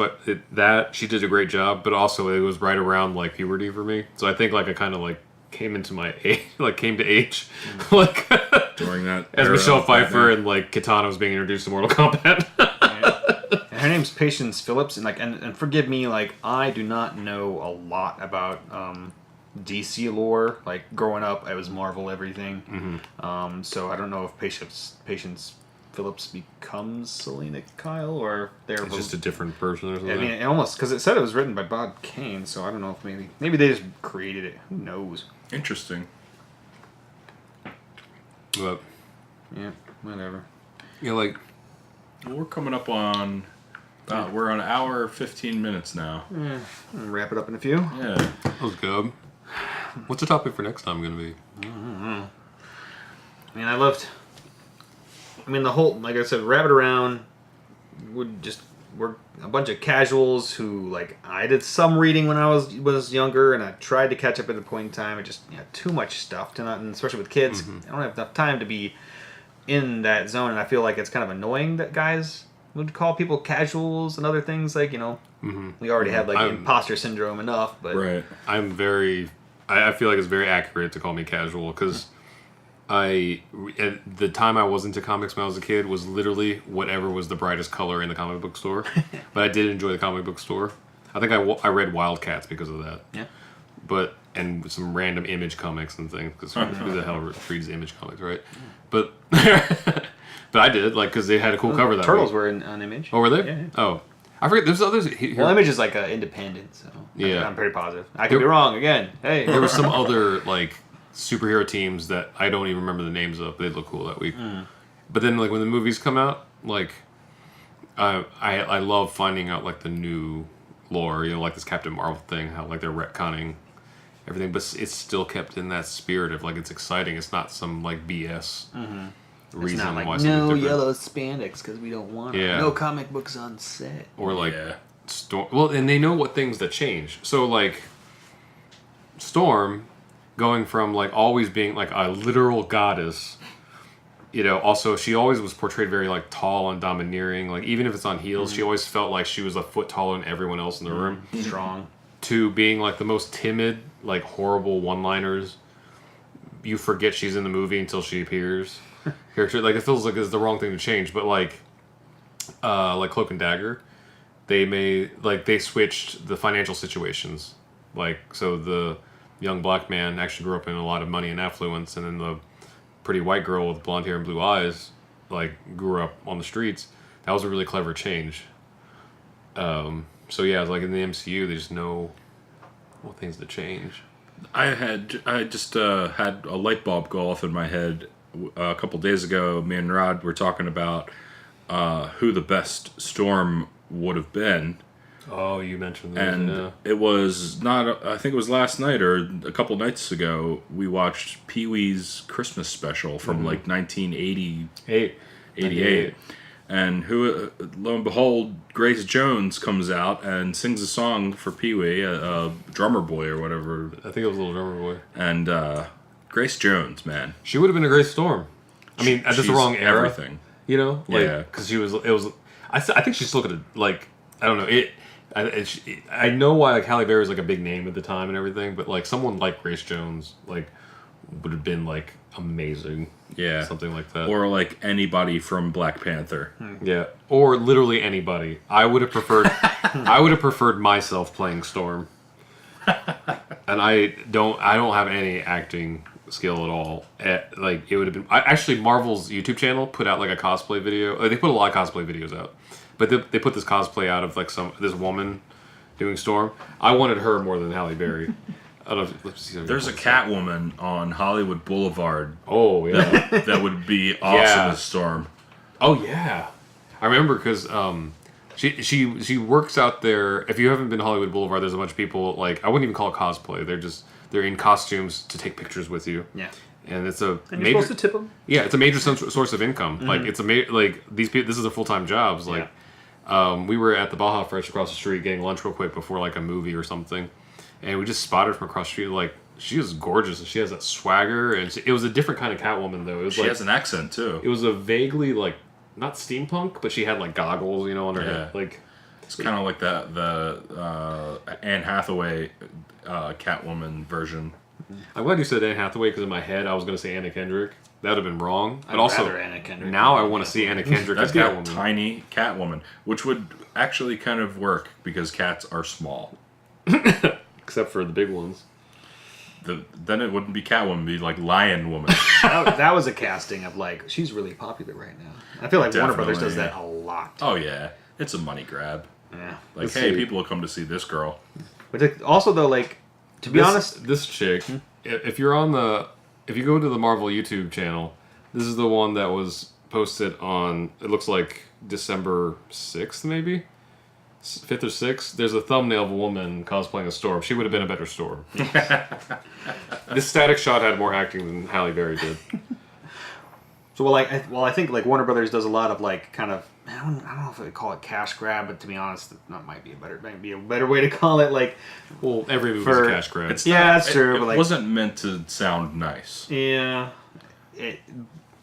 Speaker 1: that she did a great job. But also, it was right around like puberty for me, so I think like I kind of like came into my age, like came to age, like
Speaker 2: during that
Speaker 1: as Michelle Pfifer and like Katana was being introduced to Mortal Kombat.
Speaker 3: And her name's Patience Phillips, and like and forgive me, like I do not know a lot about DC lore. Like growing up, I was Marvel everything.
Speaker 1: Mm-hmm.
Speaker 3: So I don't know if Patience Phillips becomes Selena Kyle or they're
Speaker 1: just a different person or something.
Speaker 3: I mean, it almost because it said it was written by Bob Kane, so I don't know if maybe they just created it. Who knows?
Speaker 2: Interesting.
Speaker 1: But
Speaker 3: yeah, whatever.
Speaker 1: Yeah, like
Speaker 2: we're coming up on. We're on an hour 15 minutes now.
Speaker 3: Yeah, we'll wrap it up in a few.
Speaker 2: Yeah,
Speaker 1: that was good. What's the topic for next time going to be?
Speaker 3: I don't know. I mean, the whole, like I said, Rabbit Around we're a bunch of casuals who, like, I did some reading when I was younger, and I tried to catch up at a point in time. It just, too much stuff to not, and especially with kids, I don't have enough time to be in that zone, and I feel like it's kind of annoying that guys would call people casuals and other things, like, we already have, like, imposter syndrome enough, but...
Speaker 2: Right.
Speaker 1: I feel like it's very accurate to call me casual, because at the time I was into comics when I was a kid was literally whatever was the brightest color in the comic book store. But I did enjoy the comic book store. I think I read Wildcats because of that.
Speaker 3: Yeah.
Speaker 1: And some random Image comics and things, because who the hell reads Image comics, right? But but I did, like, because they had a cool cover that
Speaker 3: Turtles
Speaker 1: week.
Speaker 3: were on Image.
Speaker 1: Oh, were they?
Speaker 3: Yeah.
Speaker 1: Oh. I forget, there's others here.
Speaker 3: Well, Image is like independent, so
Speaker 1: yeah.
Speaker 3: I'm pretty positive. I could be wrong again. Hey,
Speaker 1: there were some other like superhero teams that I don't even remember the names of. But they look cool that week. But then, like when the movies come out, like I love finding out like the new lore. Like this Captain Marvel thing, how like they're retconning everything, but it's still kept in that spirit of like it's exciting. It's not some like BS. Reason
Speaker 3: it's not like
Speaker 1: why
Speaker 3: no yellow spandex because we don't want it.
Speaker 1: Yeah.
Speaker 3: No comic books on set.
Speaker 1: Or like Storm. And they know what things that change. So like Storm going from like always being like a literal goddess, also she always was portrayed very like tall and domineering. Like even if it's on heels, she always felt like she was a foot taller than everyone else in the room.
Speaker 3: Strong.
Speaker 1: To being like the most timid, like horrible one-liners. You forget she's in the movie until she appears. Character, like it feels like it's the wrong thing to change, but like Cloak and Dagger, they switched the financial situations, like so the young black man actually grew up in a lot of money and affluence, and then the pretty white girl with blonde hair and blue eyes like grew up on the streets. That was a really clever change. So yeah, it's like in the MCU, they just know what things to change.
Speaker 2: I just had a light bulb go off in my head a couple days ago. Me and Rod were talking about who the best Storm would have been.
Speaker 1: Oh, you mentioned that.
Speaker 2: And it was not, I think it was last night or a couple nights ago, we watched Pee-wee's Christmas special from like 1988. And who, lo and behold, Grace Jones comes out and sings a song for Pee-wee, a drummer boy or whatever.
Speaker 1: I think it was a little drummer boy.
Speaker 2: And Grace Jones, man.
Speaker 1: She would have been a great Storm. I mean, that's the wrong era.
Speaker 2: Everything.
Speaker 1: Because she was, it was, I think she's looking at, like, I don't know, I know why, like, Halle Berry was, like, a big name at the time and everything, but, like, someone like Grace Jones, like, would have been like amazing.
Speaker 2: Yeah.
Speaker 1: Something like that.
Speaker 2: Or like anybody from Black Panther.
Speaker 1: Yeah. Or literally anybody. I would have preferred myself playing Storm. And I don't have any acting skill at all. Like it would have been actually Marvel's YouTube channel put out like a cosplay video. They put a lot of cosplay videos out. But they put this cosplay out of like this woman doing Storm. I wanted her more than Halle Berry. I don't know, let's see.
Speaker 2: There's a Catwoman on Hollywood Boulevard.
Speaker 1: Oh yeah,
Speaker 2: that would be awesome as Storm.
Speaker 1: Oh yeah, I remember because she works out there. If you haven't been to Hollywood Boulevard, there's a bunch of people like I wouldn't even call it cosplay. They're in costumes to take pictures with you.
Speaker 3: Yeah.
Speaker 1: And it's a
Speaker 3: and you're supposed to tip them.
Speaker 1: Yeah, it's a major source of income. Mm-hmm. Like it's like these people. This is their full-time jobs. Like we were at the Baja Fresh across the street getting lunch real quick before like a movie or something. And we just spotted from across the street, like, she is gorgeous, and she has that swagger, and it was a different kind of Catwoman, though.
Speaker 2: She has an accent, too.
Speaker 1: It was a vaguely, like, not steampunk, but she had, like, goggles, on her head. Like,
Speaker 2: it's kind of like the Anne Hathaway Catwoman version.
Speaker 1: I'm glad you said Anne Hathaway, because in my head, I was going to say Anna Kendrick. That would have been wrong. But also,
Speaker 3: Anna Kendrick.
Speaker 1: Now I want to see Anna Kendrick as Catwoman.
Speaker 2: A tiny Catwoman, which would actually kind of work, because cats are small.
Speaker 1: Except for the big ones.
Speaker 2: Then it wouldn't be Catwoman, it'd be like Lion Woman.
Speaker 3: that was a casting of like, she's really popular right now. I feel like Warner Brothers does that a lot.
Speaker 2: Oh yeah, it's a money grab.
Speaker 3: Yeah.
Speaker 2: Like, hey, people will come to see this girl.
Speaker 3: But also though, like, to be honest,
Speaker 1: this chick, if you go to the Marvel YouTube channel, this is the one that was posted on, it looks like December 6th maybe? 5th or 6th, there's a thumbnail of a woman cosplaying a Storm. She would have been a better Storm. This static shot had more acting than Halle Berry did.
Speaker 3: So, I think, like, Warner Brothers does a lot of, like, kind of, I don't know if they call it cash grab, but to be honest, that might be a better way to call it, like...
Speaker 1: Well, every movie's a cash grab.
Speaker 3: That's true.
Speaker 2: It
Speaker 3: but like,
Speaker 2: wasn't meant to sound nice.
Speaker 3: Yeah.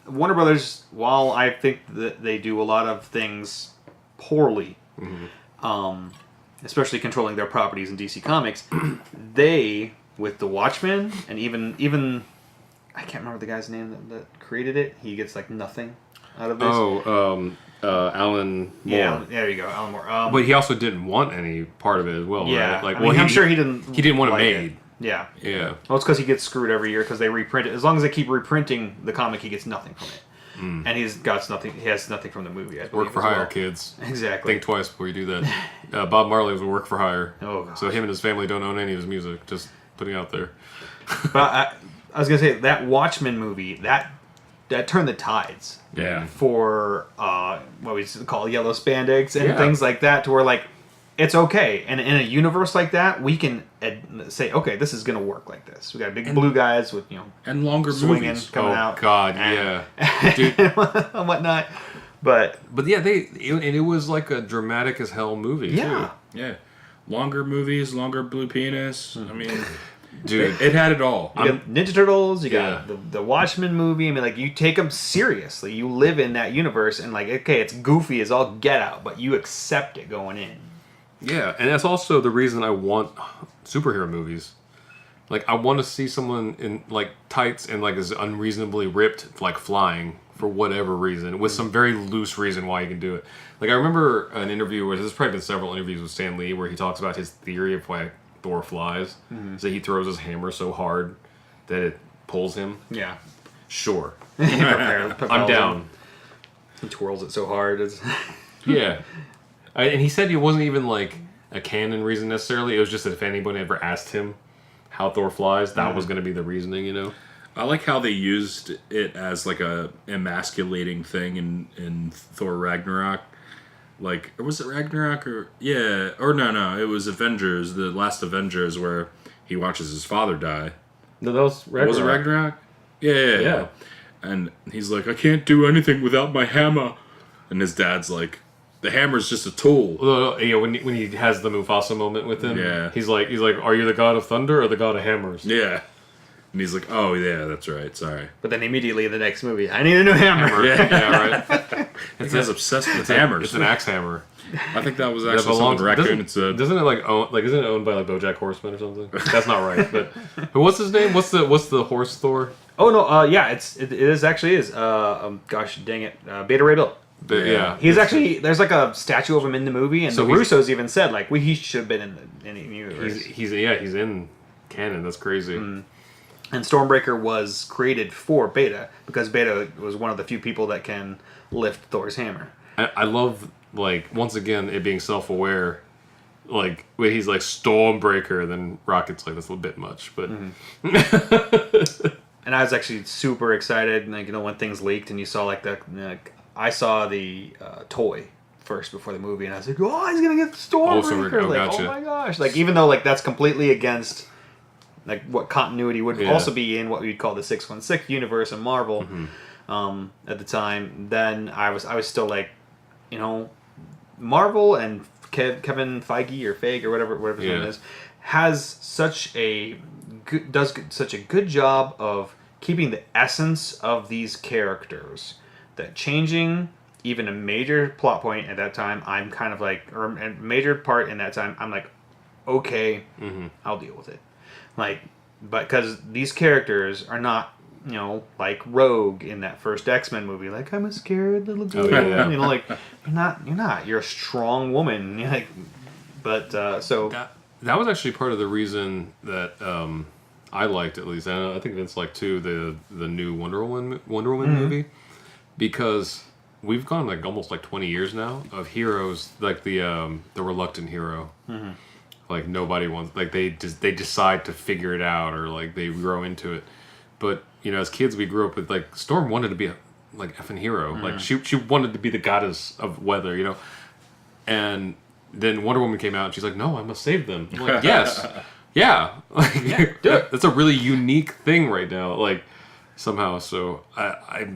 Speaker 3: Warner Brothers, while I think that they do a lot of things poorly... Mm-hmm. Especially controlling their properties in DC Comics, they, with the Watchmen, and even I can't remember the guy's name that created it. He gets like nothing out of this.
Speaker 1: Alan Moore.
Speaker 3: Yeah, there you go, Alan Moore.
Speaker 1: But he also didn't want any part of it as well.
Speaker 3: Yeah,
Speaker 1: right? Like,
Speaker 3: I'm sure he didn't.
Speaker 1: He didn't want
Speaker 3: like
Speaker 1: it made.
Speaker 3: It. Yeah.
Speaker 1: Yeah.
Speaker 3: Well, it's because he gets screwed every year because they reprint it. As long as they keep reprinting the comic, he gets nothing from it. And he's got nothing. He has nothing from the movie.
Speaker 1: Work for hire, kids.
Speaker 3: Exactly.
Speaker 1: Think twice before you do that. Bob Marley was a work for hire.
Speaker 3: Oh, gosh.
Speaker 1: So him and his family don't own any of his music. Just putting it out there.
Speaker 3: But I was gonna say that Watchmen movie that turned the tides.
Speaker 2: Yeah.
Speaker 3: For what we call yellow spandex and things like that, to where like it's okay, and in a universe like that, we can say, okay, this is gonna work like this. We got big blue guys with
Speaker 2: and longer
Speaker 3: swinging
Speaker 2: movies
Speaker 3: coming out.
Speaker 1: Oh God, yeah,
Speaker 3: dude, and whatnot. But
Speaker 1: yeah, it was like a dramatic as hell movie.
Speaker 3: Yeah,
Speaker 1: too.
Speaker 2: Yeah, longer movies, longer blue penis. I mean,
Speaker 1: dude,
Speaker 2: it had it all.
Speaker 3: You got Ninja Turtles, you got the Watchmen movie. I mean, like, you take them seriously. You live in that universe, and like, okay, it's goofy as all get out, but you accept it going in.
Speaker 1: Yeah, and that's also the reason I want superhero movies. Like, I want to see someone in like tights and like is unreasonably ripped, like flying for whatever reason, with some very loose reason why you can do it. Like, I remember an interview where there's probably been several interviews with Stan Lee where he talks about his theory of why Thor flies. So he throws his hammer so hard that it pulls him.
Speaker 3: Yeah,
Speaker 1: Sure,
Speaker 3: I'm
Speaker 1: I'm down.
Speaker 3: He twirls it so hard.
Speaker 1: Yeah. And he said it wasn't even like a canon reason necessarily. It was just that if anybody ever asked him how Thor flies, that was going to be the reasoning,
Speaker 2: I like how they used it as like a emasculating thing in Thor Ragnarok. Like, or was it Ragnarok or no, it was Avengers, the last Avengers, where he watches his father die.
Speaker 1: No, that was Ragnarok.
Speaker 2: Was it Ragnarok? Yeah. And he's like, I can't do anything without my hammer. And his dad's like, the hammer's just a tool.
Speaker 1: Yeah, when he has the Mufasa moment with him,
Speaker 2: Yeah.
Speaker 1: he's like, are you the god of thunder or the god of hammers?
Speaker 2: Yeah. And he's like, oh, yeah, that's right. Sorry.
Speaker 3: But then immediately in the next movie, I need a new hammer.
Speaker 1: Yeah, right.
Speaker 2: It's obsessed with hammers.
Speaker 1: It's an axe hammer.
Speaker 2: I think that was actually something Raccoon said.
Speaker 1: Doesn't it isn't it owned by like BoJack Horseman or something? That's not right. But what's his name? What's the horse Thor?
Speaker 3: Oh no, yeah, it is actually is. Gosh, dang it, Beta Ray Bill.
Speaker 1: Yeah,
Speaker 3: He's actually there's like a statue of him in the movie, and
Speaker 1: So
Speaker 3: the Russos even said like he should have been in the universe.
Speaker 1: he's in canon. That's crazy.
Speaker 3: And Stormbreaker was created for Beta because Beta was one of the few people that can lift Thor's hammer.
Speaker 1: I love like once again it being self-aware. Like when he's like Stormbreaker, then Rocket's like that's a little bit much, but.
Speaker 3: And I was actually super excited, like when things leaked and you saw I saw the toy first before the movie, and I was like, oh, he's gonna get Stormbreaker!
Speaker 1: Gotcha.
Speaker 3: Oh my gosh! Like even though like that's completely against like what continuity would also be in what we'd call the 616 universe and Marvel at the time, then I was still like, Marvel and Kevin Feige or Feige or whatever his name is has does such a good job of keeping the essence of these characters that changing even a major plot point at that time I'm kind of like, or a major part in that time I'm like, okay, I'll deal with it, like, but because these characters are not like Rogue in that first X-Men movie, like I'm a scared little girl, like you're not you're a strong woman, like, but so
Speaker 1: that was actually part of the reason that I liked, at least, and I think Vince liked too, the new Wonder Woman movie, because we've gone like almost like 20 years now of heroes, like the reluctant hero, like nobody wants, like they decide to figure it out or like they grow into it, but as kids we grew up with like Storm wanted to be a like effing hero, like she wanted to be the goddess of weather, and then Wonder Woman came out and she's like, no, I must save them. I'm like, yes. Yeah, like,
Speaker 3: do it.
Speaker 1: That's a really unique thing right now, like somehow. So I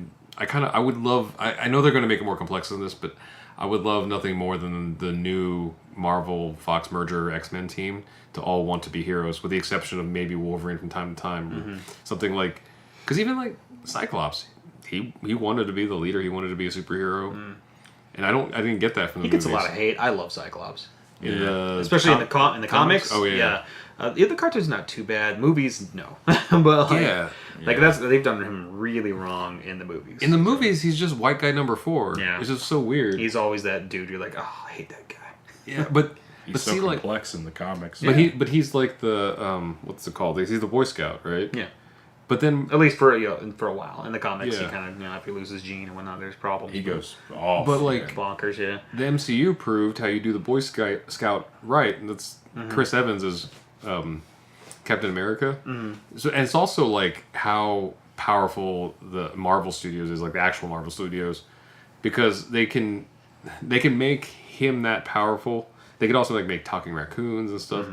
Speaker 1: would love. I know they're going to make it more complex than this, but I would love nothing more than the new Marvel Fox merger X-Men team to all want to be heroes, with the exception of maybe Wolverine from time to time, something like, because even like Cyclops, he wanted to be the leader, he wanted to be a superhero, and I didn't get that from the movies.
Speaker 3: He gets a lot of hate. I love Cyclops.
Speaker 1: Especially
Speaker 3: in the comics.
Speaker 1: Oh yeah.
Speaker 3: The cartoon's not too bad. Movies, no. But like they've done him really wrong in the movies.
Speaker 1: In the movies, he's just white guy number 4.
Speaker 3: Yeah,
Speaker 1: it's just so weird.
Speaker 3: He's always that dude. You're like, oh, I hate that guy.
Speaker 1: Yeah, but
Speaker 2: he's so complex in the comics.
Speaker 1: But he's like the what's it called? He's the Boy Scout, right?
Speaker 3: Yeah.
Speaker 1: But then,
Speaker 3: at least for a while in the comics, he kind of if he loses gene and whatnot, there's problems.
Speaker 2: He goes off.
Speaker 1: But like
Speaker 3: bonkers, yeah.
Speaker 1: The MCU proved how you do the Boy Scout right, and that's Chris Evans is Captain America. So, and it's also like how powerful the Marvel Studios is, like the actual Marvel Studios, because they can make him that powerful. They could also like make talking raccoons and stuff,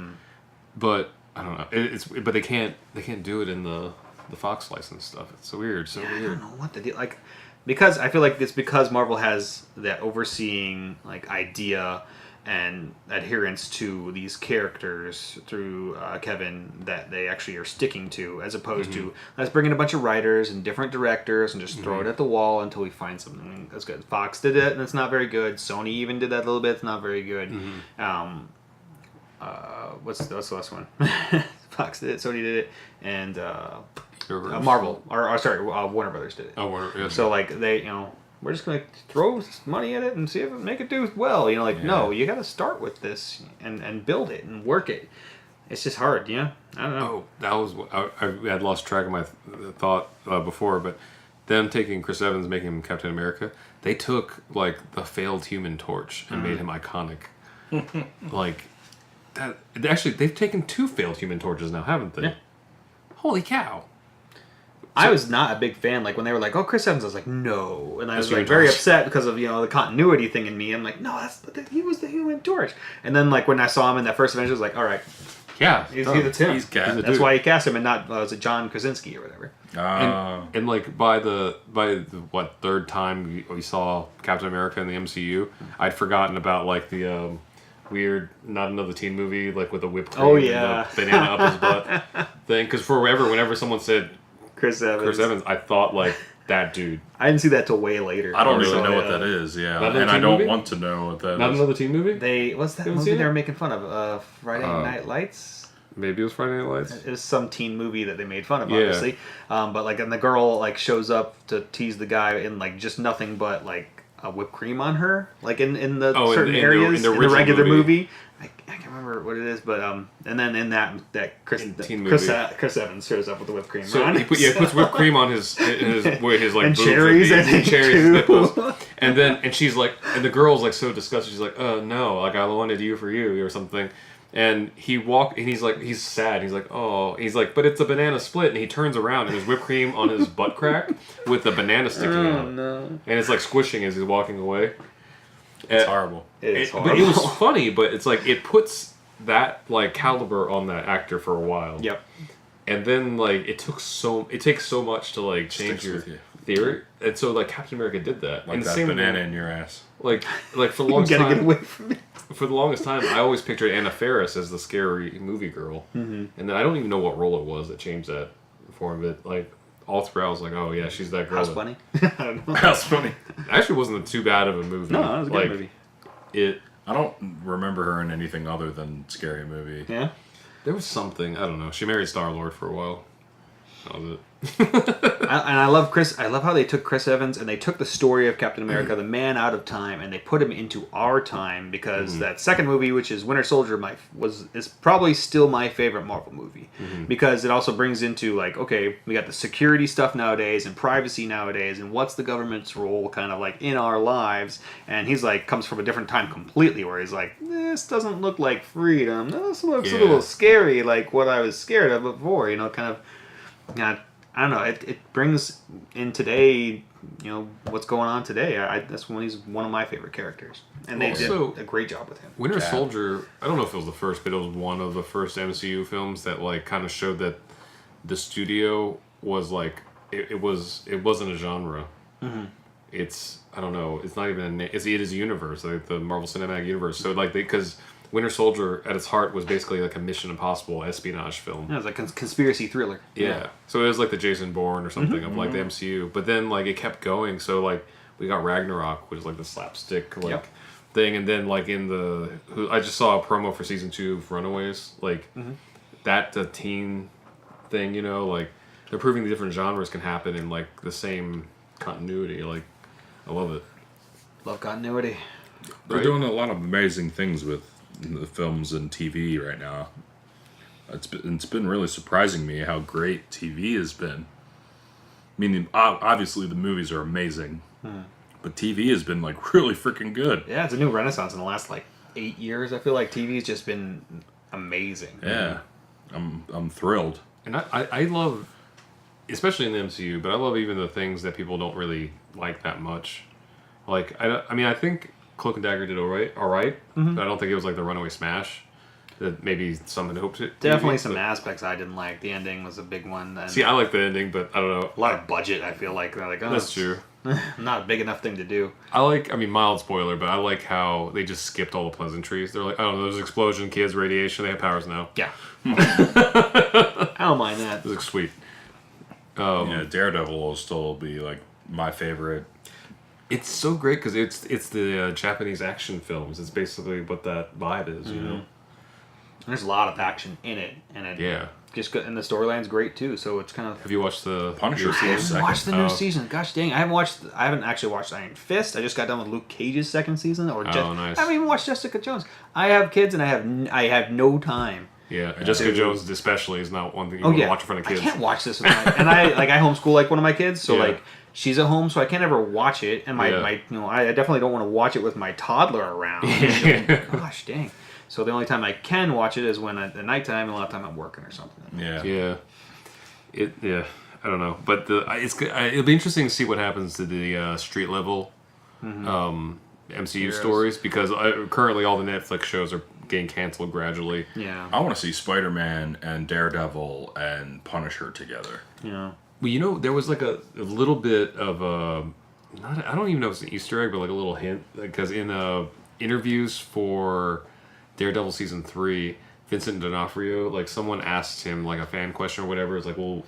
Speaker 1: but I don't know. But they can't do it in the Fox license stuff. It's so weird. So weird.
Speaker 3: I don't know what to do. Like, because I feel like it's because Marvel has that overseeing like idea and adherence to these characters through Kevin that they actually are sticking to, as opposed to let's bring in a bunch of writers and different directors and just throw it at the wall until we find something that's good. Fox did it and it's not very good. Sony even did that a little bit. It's not very good. What's the last one? Fox did it, Sony did it, and Marvel Warner Brothers did it.
Speaker 1: Oh, Warner. Yeah.
Speaker 3: So like they, we're just gonna throw money at it and see if it make it do well. No, you got to start with this and build it and work it. It's just hard, I don't know.
Speaker 1: Oh, that was I had lost track of my thought before, but them taking Chris Evans, making him Captain America, they took like the failed Human Torch and made him iconic. Like that. Actually, they've taken 2 failed Human Torches now, haven't they?
Speaker 3: Yeah.
Speaker 1: Holy cow!
Speaker 3: I was not a big fan. Like when they were like, "Oh, Chris Evans," I was like, "No," and I was like very upset because of the continuity thing in me. I'm like, "No, he was the Human Torch." And then like when I saw him in that first Avengers, I was like, "All right,
Speaker 1: yeah,
Speaker 3: he's him.
Speaker 2: He's got
Speaker 3: That's why he cast him and not was it John Krasinski or whatever."
Speaker 1: And like by the third time we saw Captain America in the MCU, I'd forgotten about like the weird not another teen movie like with a whipped cream
Speaker 3: Oh,
Speaker 1: and
Speaker 3: yeah.
Speaker 1: the banana up his butt thing. Because whenever someone said
Speaker 3: Chris Evans,
Speaker 1: I thought like that dude.
Speaker 3: I didn't see that till way later.
Speaker 2: I don't
Speaker 1: really
Speaker 2: even know
Speaker 3: yeah.
Speaker 2: what that is. Yeah,
Speaker 1: Not
Speaker 2: and
Speaker 1: another
Speaker 2: I
Speaker 1: teen
Speaker 2: don't
Speaker 1: movie?
Speaker 2: want to know what that
Speaker 1: Not
Speaker 2: is.
Speaker 1: another teen movie.
Speaker 3: What's that
Speaker 1: You haven't
Speaker 3: movie
Speaker 1: seen
Speaker 3: they
Speaker 1: it?
Speaker 3: were making fun of? Friday Night Lights.
Speaker 1: Maybe it was Friday Night Lights.
Speaker 3: It was some teen movie that they made fun of,
Speaker 1: Yeah.
Speaker 3: obviously. But like, and the girl like shows up to tease the guy in like just nothing but like a whipped cream on her, like in the certain areas
Speaker 1: in the
Speaker 3: in the
Speaker 1: original
Speaker 3: regular
Speaker 1: movie.
Speaker 3: movie. I can't remember what it is, but and then in that Chris
Speaker 1: teen
Speaker 3: Chris,
Speaker 1: movie.
Speaker 3: Chris Evans shows up with the whipped cream.
Speaker 1: So
Speaker 3: on
Speaker 1: he
Speaker 3: it,
Speaker 1: puts whipped cream on his where his like
Speaker 3: and
Speaker 1: boobs
Speaker 3: cherries,
Speaker 1: would
Speaker 3: I
Speaker 1: be,
Speaker 3: think,
Speaker 1: cherries
Speaker 3: too.
Speaker 1: nipples. And she's like, and the girl's like so disgusted. She's like, no, like I wanted you for you or something. And he's sad. He's like, oh, he's like, but it's a banana split. And he turns around and there's whipped cream on his butt crack with the banana sticking out.
Speaker 3: No,
Speaker 1: And it's like squishing as he's walking away.
Speaker 2: It's horrible.
Speaker 3: it is
Speaker 1: But it was funny, but it's like it puts that like caliber on that actor for a while.
Speaker 3: Yep.
Speaker 1: And then like it takes so much to like change
Speaker 2: Sticks
Speaker 1: your
Speaker 2: with you.
Speaker 1: theory. And so like Captain America did that.
Speaker 2: Like
Speaker 1: and
Speaker 2: that banana in your ass.
Speaker 1: like for the
Speaker 3: You
Speaker 1: longest
Speaker 3: gotta
Speaker 1: time
Speaker 3: get away from it.
Speaker 1: for the longest time I always pictured Anna Faris as the scary movie girl. Mm-hmm. And then I don't even know what role it was that changed that for him. But like all throughout I was like, oh yeah, she's that girl.
Speaker 3: House
Speaker 1: that-
Speaker 3: Bunny. I don't know.
Speaker 2: That's funny.
Speaker 1: Actually wasn't too bad of a movie.
Speaker 3: No, it was a good
Speaker 1: like,
Speaker 3: movie.
Speaker 2: I don't remember her in anything other than Scary Movie.
Speaker 3: Yeah.
Speaker 1: There was something, I don't know. She married Star-Lord for a while. That was it.
Speaker 3: I love Chris. I love how they took Chris Evans and they took the story of Captain America, the man out of time, and they put him into our time because that second movie, which is Winter Soldier, is probably still my favorite Marvel movie because it also brings into like, okay, we got the security stuff nowadays and privacy nowadays, and what's the government's role kind of like in our lives? And he's like comes from a different time completely, where he's like, this doesn't look like freedom. This looks a little scary, like what I was scared of before. You know, kind of. Yeah, I don't know. It brings in today, you know, what's going on today. That's when he's one of my favorite characters, and they
Speaker 1: Also,
Speaker 3: did a great job with him.
Speaker 1: Winter Soldier, I don't know if it was the first, but it was one of the first MCU films that like kind of showed that the studio was like it wasn't a genre. Mm-hmm. It's I don't know. It's not even it is a universe, like the Marvel Cinematic Universe. So like because Winter Soldier at its heart was basically like a Mission Impossible espionage film.
Speaker 3: Yeah, it was like a conspiracy thriller.
Speaker 1: Yeah. So it was like the Jason Bourne or something of like the MCU. But then like it kept going. So like we got Ragnarok, which is like the slapstick like thing, and then like I just saw a promo for season 2 of Runaways. Like that the teen thing, you know, like they're proving the different genres can happen in like the same continuity. Like I love it.
Speaker 3: Love continuity.
Speaker 2: They're doing a lot of amazing things with the films and TV right now. It's been really surprising me how great TV has been. I mean, obviously the movies are amazing, but TV has been like really freaking good.
Speaker 3: Yeah, it's a new renaissance in the last like 8 years. I feel like TV's just been amazing.
Speaker 2: Yeah, I'm thrilled.
Speaker 1: And I love, especially in the MCU, but I love even the things that people don't really like that much. Like, I mean, I think Cloak and Dagger did all right, but I don't think it was like the runaway smash that maybe some had hoped it.
Speaker 3: Definitely some aspects I didn't like. The ending was a big one. And
Speaker 1: See, I like the ending, but I don't know.
Speaker 3: a lot of budget, I feel like. They're like, oh,
Speaker 1: That's true.
Speaker 3: not a big enough thing to do.
Speaker 1: I mean, mild spoiler, but I like how they just skipped all the pleasantries. They're like, oh, there's an explosion, kids, radiation, they have powers now.
Speaker 3: Yeah. I don't mind that.
Speaker 1: It looks sweet.
Speaker 2: Yeah, Daredevil will still be like my favorite.
Speaker 1: It's so great because it's the Japanese action films. It's basically what that vibe is, you know?
Speaker 3: There's a lot of action in it, and and the storyline's great too. So it's kind of.
Speaker 1: Have you watched the
Speaker 2: Punisher
Speaker 1: new
Speaker 2: series?
Speaker 1: season?
Speaker 3: I haven't watched the
Speaker 1: Oh.
Speaker 3: new season. Gosh dang, I haven't actually watched Iron Fist. I just got done with Luke Cage's second season.
Speaker 1: Nice.
Speaker 3: I haven't even watched Jessica Jones. I have kids and I have no time.
Speaker 1: Yeah, Jessica Jones especially is not one thing you
Speaker 3: Oh
Speaker 1: want
Speaker 3: yeah,
Speaker 1: to watch in front of kids.
Speaker 3: I can't watch this with my and I homeschool like one of my kids, so
Speaker 1: Yeah.
Speaker 3: like she's at home, so I can't ever watch it. And
Speaker 1: Yeah.
Speaker 3: my I definitely don't want to watch it with my toddler around. Gosh dang. So the only time I can watch it is when at nighttime, and a lot of time I'm working or something.
Speaker 2: Yeah.
Speaker 1: Yeah. I don't know, but it'll be interesting to see what happens to the street level MCU
Speaker 3: Heroes.
Speaker 1: stories because currently all the Netflix shows are getting canceled gradually.
Speaker 3: Yeah.
Speaker 2: I want to see Spider-Man and Daredevil and Punisher together.
Speaker 3: Yeah.
Speaker 1: Well, you know, there was like a little bit of I don't even know if it's an Easter egg, but like a little hint because in interviews for Daredevil season 3, Vincent D'Onofrio, like someone asked him like a fan question or whatever. It's like, well,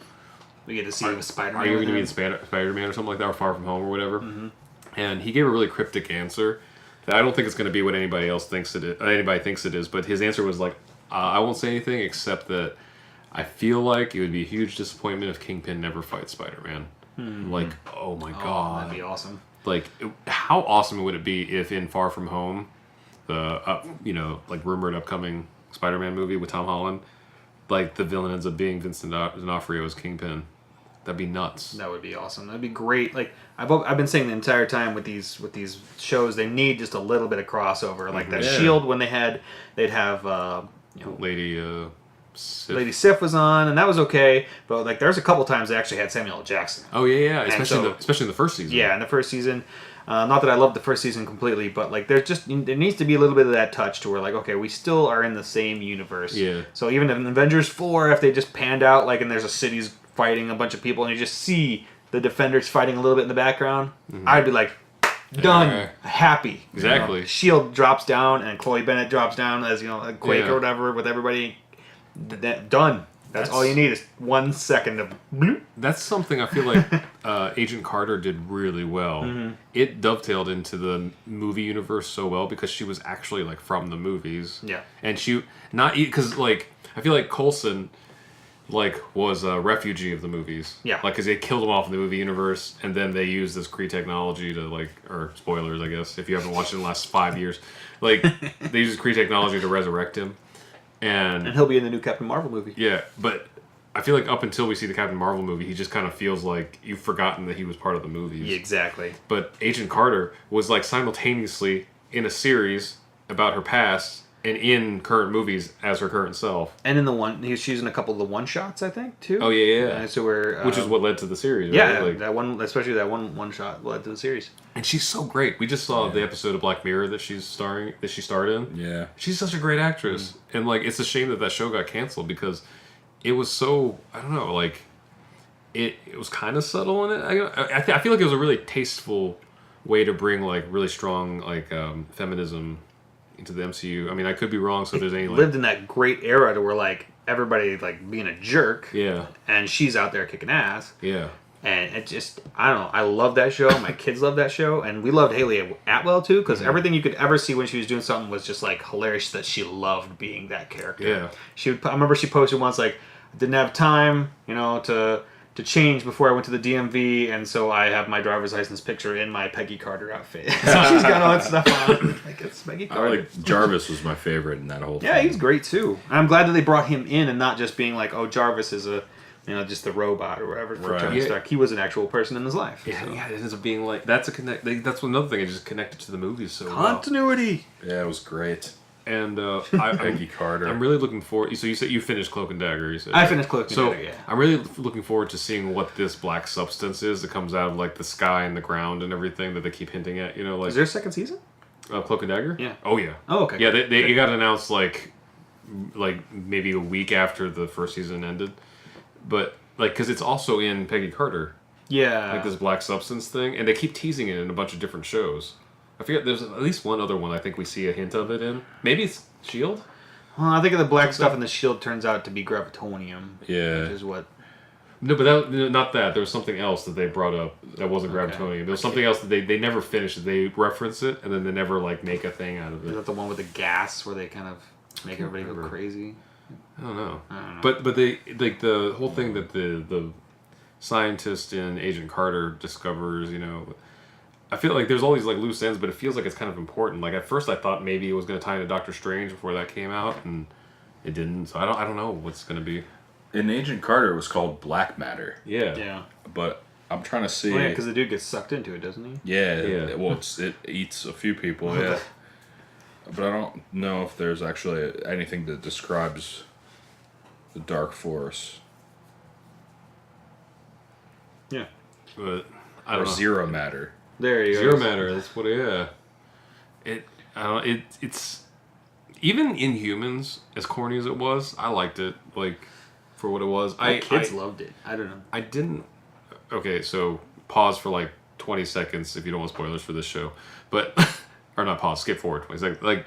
Speaker 3: We get to see Spider-Man.
Speaker 1: are you going to be in Spider-Man or something like that, or Far From Home or whatever? Mm-hmm. And he gave a really cryptic answer that I don't think it's going to be what anybody else thinks it is. Anybody thinks it is, but his answer was like, I won't say anything except that I feel like it would be a huge disappointment if Kingpin never fights Spider-Man. Mm-hmm. Like, oh my god,
Speaker 3: that'd be awesome.
Speaker 1: Like, how awesome would it be if in Far From Home, the like rumored upcoming Spider-Man movie with Tom Holland, like the villain ends up being Vincent D'Onofrio as Kingpin. That'd be nuts.
Speaker 3: That would be awesome. That'd be great. Like I've been saying the entire time with these shows, they need just a little bit of crossover. Like that Shield when they'd have
Speaker 1: Lady
Speaker 3: Sif was on, and that was okay. But like there's a couple times they actually had Samuel L. Jackson.
Speaker 1: Oh yeah, especially in the first season.
Speaker 3: Yeah, in the first season. Not that I loved the first season completely, but like there needs to be a little bit of that touch to where like, okay, we still are in the same universe.
Speaker 1: Yeah.
Speaker 3: So even in Avengers 4, if they just panned out like and there's a city's fighting a bunch of people and you just see the Defenders fighting a little bit in the background, I'd be like, done, happy.
Speaker 1: Exactly.
Speaker 3: Shield drops down and Chloe Bennett drops down as a Quake or whatever with everybody. Done. That's all you need is 1 second of bloop.
Speaker 1: That's something I feel like Agent Carter did really well. Mm-hmm. It dovetailed into the movie universe so well because she was actually like from the movies.
Speaker 3: Yeah.
Speaker 1: And she because like I feel like Coulson like was a refugee of the movies.
Speaker 3: Yeah.
Speaker 1: Like because they killed him off in the movie universe, and then they used this Kree technology to or spoilers I guess if you haven't watched it in the last 5 years, like they used Kree technology to resurrect him. And
Speaker 3: he'll be in the new Captain Marvel movie.
Speaker 1: Yeah, but I feel like up until we see the Captain Marvel movie, he just kind of feels like you've forgotten that he was part of the movies.
Speaker 3: Yeah, exactly.
Speaker 1: But Agent Carter was like simultaneously in a series about her past and in current movies as her current self.
Speaker 3: And in she's in a couple of the one-shots, I think, too.
Speaker 1: Oh, yeah.
Speaker 3: So we're...
Speaker 1: which is what led to the series, right?
Speaker 3: Yeah,
Speaker 1: like,
Speaker 3: that one, especially that one-shot led to the series.
Speaker 1: And she's so great. We just saw the episode of Black Mirror that she starred in.
Speaker 2: Yeah.
Speaker 1: She's such a great actress. Mm-hmm. And, like, it's a shame that show got canceled because it was so... I don't know, like... It was kind of subtle in it. I feel like it was a really tasteful way to bring, like, really strong, like, feminism into the MCU. I mean, I could be wrong, so if there's any like...
Speaker 3: lived in that great era to where like everybody like being a jerk.
Speaker 1: Yeah.
Speaker 3: And she's out there kicking ass.
Speaker 1: Yeah.
Speaker 3: And it just, I don't know, I love that show. My kids love that show, and we loved Haley Atwell too, because everything you could ever see when she was doing something was just like hilarious. That she loved being that character.
Speaker 1: Yeah.
Speaker 3: I remember she posted once like, didn't have time, to change before I went to the DMV, and so I have my driver's license picture in my Peggy Carter outfit. So she's got all that stuff on. Like, it's Peggy Carter.
Speaker 2: Like Jarvis was my favorite in that whole thing.
Speaker 3: Yeah, he's great too. I'm glad that they brought him in and not just being like, oh, Jarvis is just the robot or whatever for Tony Stark. He was an actual person in his life.
Speaker 1: Yeah, it ends up being like that's another thing. It just connected to the movies so
Speaker 3: continuity.
Speaker 1: Well.
Speaker 2: Yeah, it was great.
Speaker 1: And
Speaker 2: Peggy Carter.
Speaker 1: I'm really looking forward. So you said you finished Cloak and Dagger. You said
Speaker 3: I finished Cloak and Dagger. Yeah.
Speaker 1: I'm really looking forward to seeing what this black substance is that comes out of like the sky and the ground and everything that they keep hinting at. Like
Speaker 3: is there a second season?
Speaker 1: Cloak and Dagger?
Speaker 3: Yeah.
Speaker 1: Oh yeah.
Speaker 3: Oh okay.
Speaker 1: Yeah, it got announced like maybe a week after the first season ended, but like because it's also in Peggy Carter.
Speaker 3: Yeah.
Speaker 1: Like this black substance thing, and they keep teasing it in a bunch of different shows. I forget. There's at least one other one I think we see a hint of it in. Maybe it's S.H.I.E.L.D.?
Speaker 3: Well, I think of the black stuff in the S.H.I.E.L.D. turns out to be gravitonium.
Speaker 2: Yeah.
Speaker 3: Which is what...
Speaker 1: No, but not that. There was something else that they brought up that wasn't gravitonium. There was something else that they never finished. They reference it, and then they never make a thing out of it.
Speaker 3: Is that the one with the gas where they kind of make everybody go crazy?
Speaker 1: I don't know. But they the whole thing that the scientist in Agent Carter discovers, I feel like there's all these loose ends, but it feels like it's kind of important. Like at first I thought maybe it was going to tie into Doctor Strange before that came out, and it didn't. So I don't know what's going to be.
Speaker 2: In Agent Carter, it was called Black Matter.
Speaker 1: Yeah.
Speaker 3: Yeah.
Speaker 2: But I'm trying to see.
Speaker 3: Oh, yeah, because the dude gets sucked into it, doesn't he?
Speaker 2: Yeah. Well, it eats a few people. Yeah. But I don't know if there's actually anything that describes the Dark Force.
Speaker 3: Yeah.
Speaker 1: But I don't know.
Speaker 2: Zero Matter.
Speaker 3: There you go.
Speaker 1: Zero Matter. That's what. Yeah. It's even Inhumans, as corny as it was, I liked it. For what it was.
Speaker 3: My kids loved it. I don't know.
Speaker 1: I didn't. Okay, so pause for 20 seconds if you don't want spoilers for this show, but or not pause. Skip forward 20 seconds.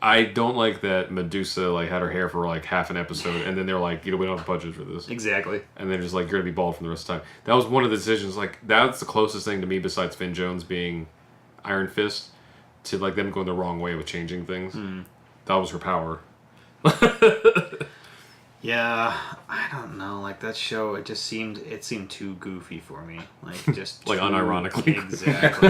Speaker 1: I don't like that Medusa like had her hair for like half an episode, and then they're like, we don't have budget for this.
Speaker 3: Exactly.
Speaker 1: And they're just like, you're gonna be bald for the rest of the time. That was one of the decisions. Like that's the closest thing to me besides Finn Jones being Iron Fist to like them going the wrong way with changing things. That was her power.
Speaker 3: Yeah, I don't know. Like that show, it seemed too goofy for me. Like just
Speaker 1: like unironically.
Speaker 3: Exactly.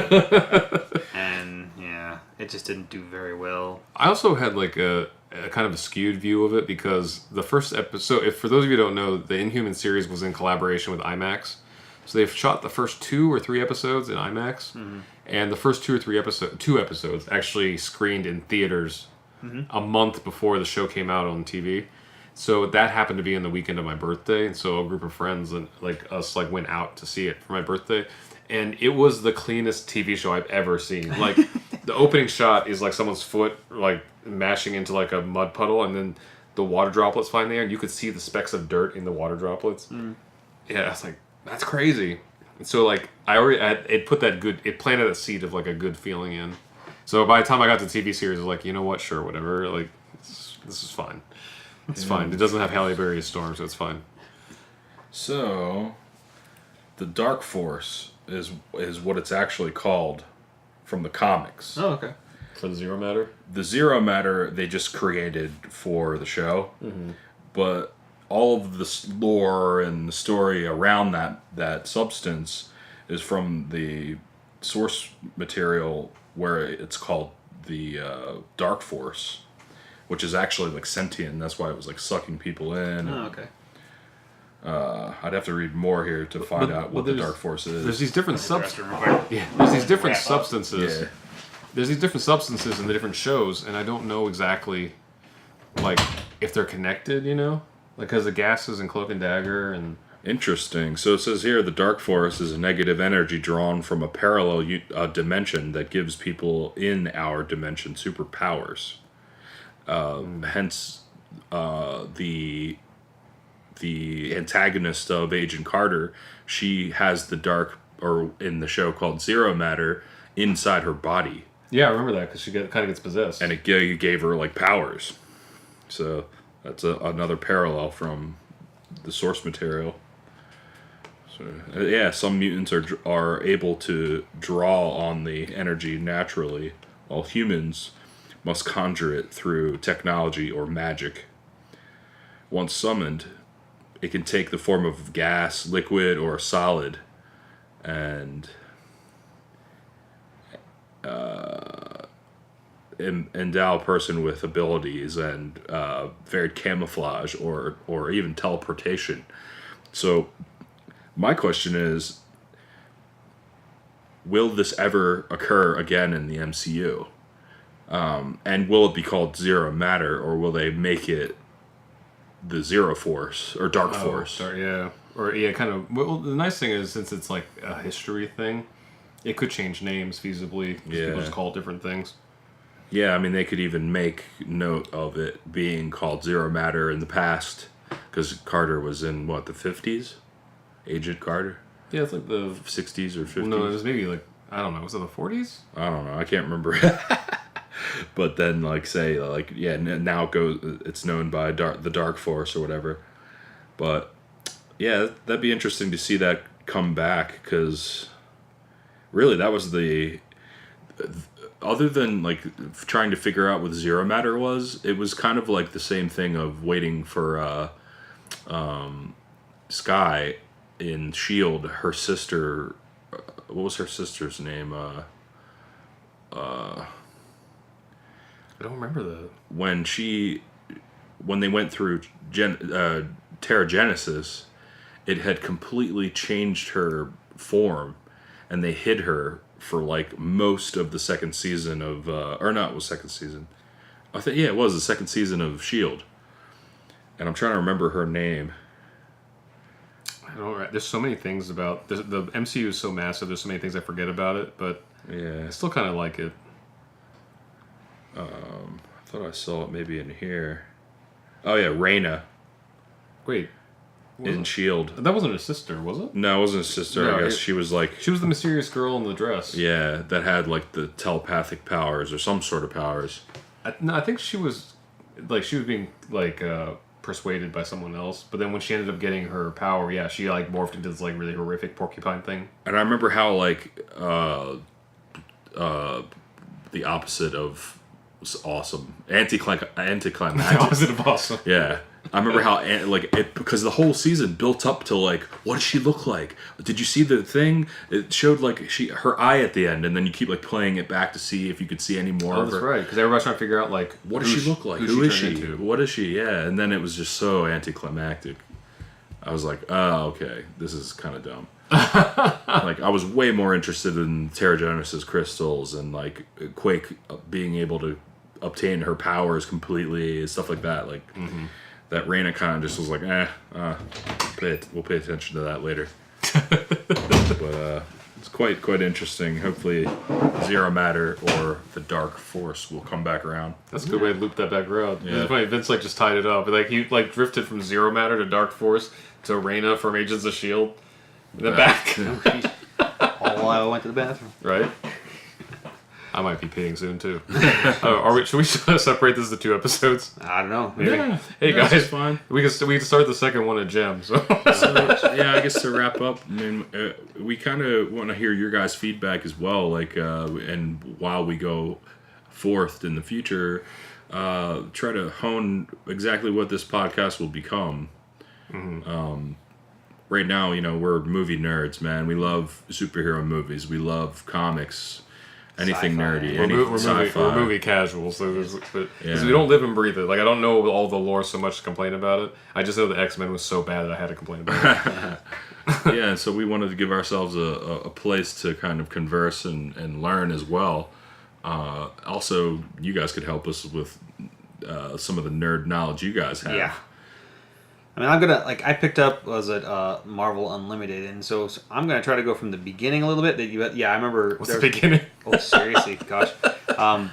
Speaker 3: And yeah, it just didn't do very well.
Speaker 1: I also had like a kind of a skewed view of it because the first episode, if for those of you who don't know, the Inhuman series was in collaboration with IMAX. So they've shot the first 2 or 3 episodes in IMAX, and the first 2 or 3 episodes actually screened in theaters a month before the show came out on TV. So that happened to be in the weekend of my birthday, and so a group of friends and like us like went out to see it for my birthday, and it was the cleanest TV show I've ever seen. Like the opening shot is like someone's foot like mashing into like a mud puddle, and then the water droplets fly in there, and you could see the specks of dirt in the water droplets. Yeah, I was like, that's crazy. And so like it planted a seed of like a good feeling in. So by the time I got to the TV series, I was like, you know what, sure, whatever. Like this is fine. It's fine. It doesn't have Halle Berry's storm, so it's fine.
Speaker 2: So, the Dark Force is what it's actually called from the comics.
Speaker 3: Oh, okay.
Speaker 1: For the Zero Matter?
Speaker 2: The Zero Matter they just created for the show, but all of the lore and the story around that substance is from the source material where it's called the Dark Force. Which is actually like sentient. That's why it was like sucking people in.
Speaker 3: Oh, okay.
Speaker 2: I'd have to read more here to find out what the Dark Force is.
Speaker 1: There's these different There's these different substances.
Speaker 2: Yeah.
Speaker 1: There's these different substances in the different shows, and I don't know exactly, like, if they're connected. Like because the gases in Cloak and Dagger and.
Speaker 2: Interesting. So it says here the Dark Force is a negative energy drawn from a parallel dimension that gives people in our dimension superpowers. Hence, the antagonist of Agent Carter, she has the dark, or in the show called Zero Matter, inside her body.
Speaker 1: Yeah, I remember that because she kind of gets possessed.
Speaker 2: And it gave her like powers. So that's another parallel from the source material. So yeah, some mutants are able to draw on the energy naturally, while humans must conjure it through technology or magic. Once summoned, it can take the form of gas, liquid, or solid, and endow a person with abilities and varied camouflage or even teleportation. So, my question is, will this ever occur again in the MCU? And will it be called Zero Matter, or will they make it the Zero Force or Dark Force?
Speaker 1: Yeah. Or yeah, kind of. Well, the nice thing is since it's like a history thing, it could change names feasibly.
Speaker 2: Yeah.
Speaker 1: People just call it different things.
Speaker 2: Yeah, I mean they could even make note of it being called Zero Matter in the past, because Carter was in what, the 50s? Agent Carter.
Speaker 1: Yeah, it's like the
Speaker 2: 60s or 50s.
Speaker 1: No, it was maybe like I don't know. Was it the 40s?
Speaker 2: I don't know. I can't remember. But then, like, say, like, yeah, now it's known by the Dark Force or whatever. But, yeah, that'd be interesting to see that come back, because really that was other than, like, trying to figure out what Zero Matter was, it was kind of like the same thing of waiting for Skye in S.H.I.E.L.D., her sister, what was her sister's name?
Speaker 1: I don't remember the
Speaker 2: when they went through Terragenesis, it had completely changed her form, and they hid her for like most of the second season of or not, it was second season. I think it was the second season of S.H.I.E.L.D. And I'm trying to remember her name.
Speaker 1: I don't. There's so many things about the MCU is so massive. There's so many things I forget about it, but
Speaker 2: Yeah.
Speaker 1: I still kind of like it.
Speaker 2: I thought I saw it maybe in here. Oh yeah, Reyna
Speaker 1: Wait,
Speaker 2: in S.H.I.E.L.D.
Speaker 1: that wasn't her sister, was it?
Speaker 2: No, it wasn't his sister.
Speaker 1: No,
Speaker 2: I guess she was like,
Speaker 1: She was the mysterious girl in the dress.
Speaker 2: yeah, that had like the telepathic powers or some sort of powers.
Speaker 1: I think she was being like persuaded by someone else, but then when she ended up getting her power, yeah, she like morphed into this like really horrific porcupine thing.
Speaker 2: And I remember how like the opposite of was awesome, anticlimactic.
Speaker 1: The opposite of awesome.
Speaker 2: Yeah. I remember how because the whole season built up to like, what does she look like? Did you see the thing? It showed like her eye at the end, and then you keep like playing it back to see if you could see any more of her.
Speaker 1: That's right, because everybody's trying to figure out like
Speaker 2: what does she look like? Who is she? What is she? Yeah, and then it was just so anticlimactic. I was like, oh, okay, this is kind of dumb. Like I was way more interested in Terrigenesis crystals and like Quake being able to obtain her powers completely and stuff like that. Like. Mm-hmm. That Reina kind of just was like, we'll pay attention to that later. But it's quite interesting. Hopefully, Zero Matter or the Dark Force will come back around.
Speaker 1: That's a good way to loop that back around. Yeah. It's funny, Vince like just tied it up. Like he like drifted from Zero Matter to Dark Force to Reina from Agents of S.H.I.E.L.D. in the back.
Speaker 3: All while I went to the bathroom.
Speaker 1: Right? I might be peeing soon too. Should we separate this into 2 episodes?
Speaker 3: I don't know.
Speaker 1: Maybe.
Speaker 2: Yeah,
Speaker 1: hey guys,
Speaker 2: that's fine.
Speaker 1: We can start the second one at Gem. So.
Speaker 2: Yeah, I guess to wrap up, I mean, we kind of want to hear your guys' feedback as well. Like, and while we go forth in the future, try to hone exactly what this podcast will become. Mm-hmm. Right now, we're movie nerds, man. We love superhero movies. We love comics. Anything
Speaker 3: Sci-fi.
Speaker 2: nerdy,
Speaker 1: we're movie casuals, so because we don't live and breathe it. Like I don't know all the lore so much to complain about it. I just know the X-Men was so bad that I had to complain about it.
Speaker 2: Yeah, so we wanted to give ourselves a place to kind of converse and learn as well. Also, you guys could help us with some of the nerd knowledge you guys have.
Speaker 3: Yeah. I mean, I picked up, Marvel Unlimited, and so I'm going to try to go from the beginning a little bit. I remember...
Speaker 1: What's the beginning?
Speaker 3: Oh, seriously, gosh. I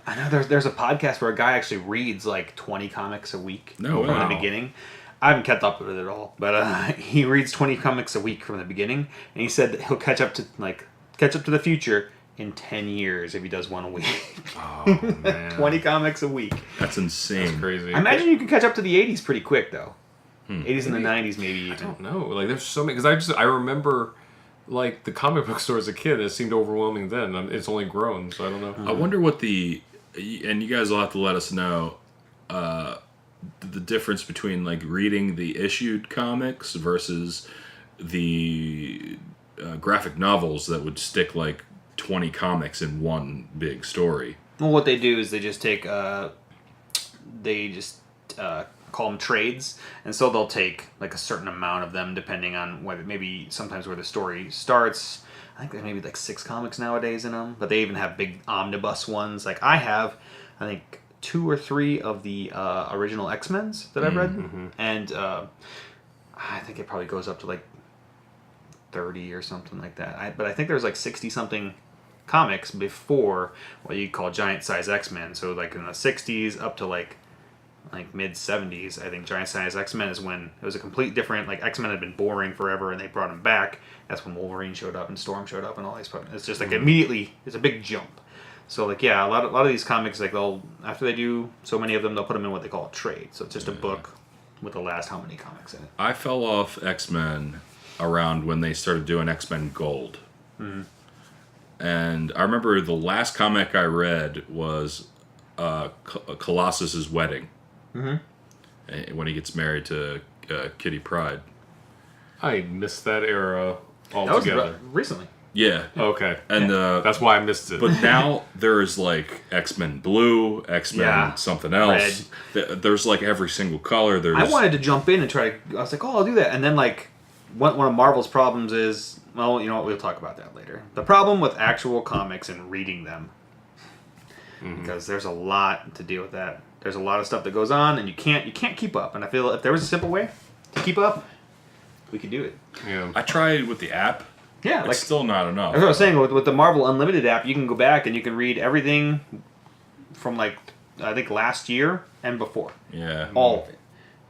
Speaker 3: know there's a podcast where a guy actually reads, 20 comics a week from the beginning. I haven't kept up with it at all, but he reads 20 comics a week from the beginning, and he said that he'll catch up to the future in 10 years if he does one a week.
Speaker 1: Oh, man.
Speaker 3: 20 comics a week.
Speaker 2: That's insane.
Speaker 1: That's crazy.
Speaker 3: I imagine you can catch up to the 80s pretty quick, though. 80s and the 90s, maybe even.
Speaker 1: I don't know. Like, there's so many... Because I remember, the comic book store as a kid. It seemed overwhelming then. It's only grown, so I don't know.
Speaker 2: I wonder what and you guys will have to let us know, the difference between, reading the issued comics versus the graphic novels that would stick, 20 comics in one big story.
Speaker 3: Well, what they do is they just take, call them trades, and so they'll take a certain amount of them depending on whether sometimes where the story starts. I think there's maybe 6 comics nowadays in them, but they even have big omnibus ones. I have, I think 2 or 3 of the original X-Men's that I've read, and I think it probably goes up to 30 or something like that. But I think there's 60 something comics before what you call giant size X-Men. So in the 60s up to mid 70s, I think giant size X-Men is when it was a complete different, X-Men had been boring forever and they brought them back. That's when Wolverine showed up and Storm showed up and all these. It's just immediately, it's a big jump. So a lot of these comics, they'll, after they do so many of them, they'll put them in what they call a trade. So it's just a book with the last how many comics in it.
Speaker 2: I fell off X-Men around when they started doing X-Men Gold. Mm-hmm. And I remember the last comic I read was Colossus's wedding. Mm-hmm. When he gets married to Kitty Pryde.
Speaker 1: I missed that era altogether.
Speaker 3: That was recently.
Speaker 2: Yeah.
Speaker 1: Okay.
Speaker 2: And
Speaker 1: that's why I missed it.
Speaker 2: But now there's X-Men Blue, X-Men something else. Red. There's every single color.
Speaker 3: I wanted to jump in and try to... I was like, I'll do that. And then one of Marvel's problems is... Well, you know what? We'll talk about that later. The problem with actual comics and reading them. Because there's a lot to deal with that. There's a lot of stuff that goes on, and you can't keep up. And I feel if there was a simple way to keep up, we could do it.
Speaker 2: Yeah. I tried with the app.
Speaker 3: Yeah,
Speaker 2: it's still not enough.
Speaker 3: That's what I was saying. With the Marvel Unlimited app, you can go back and you can read everything from I think last year and before.
Speaker 2: Yeah.
Speaker 3: All of it.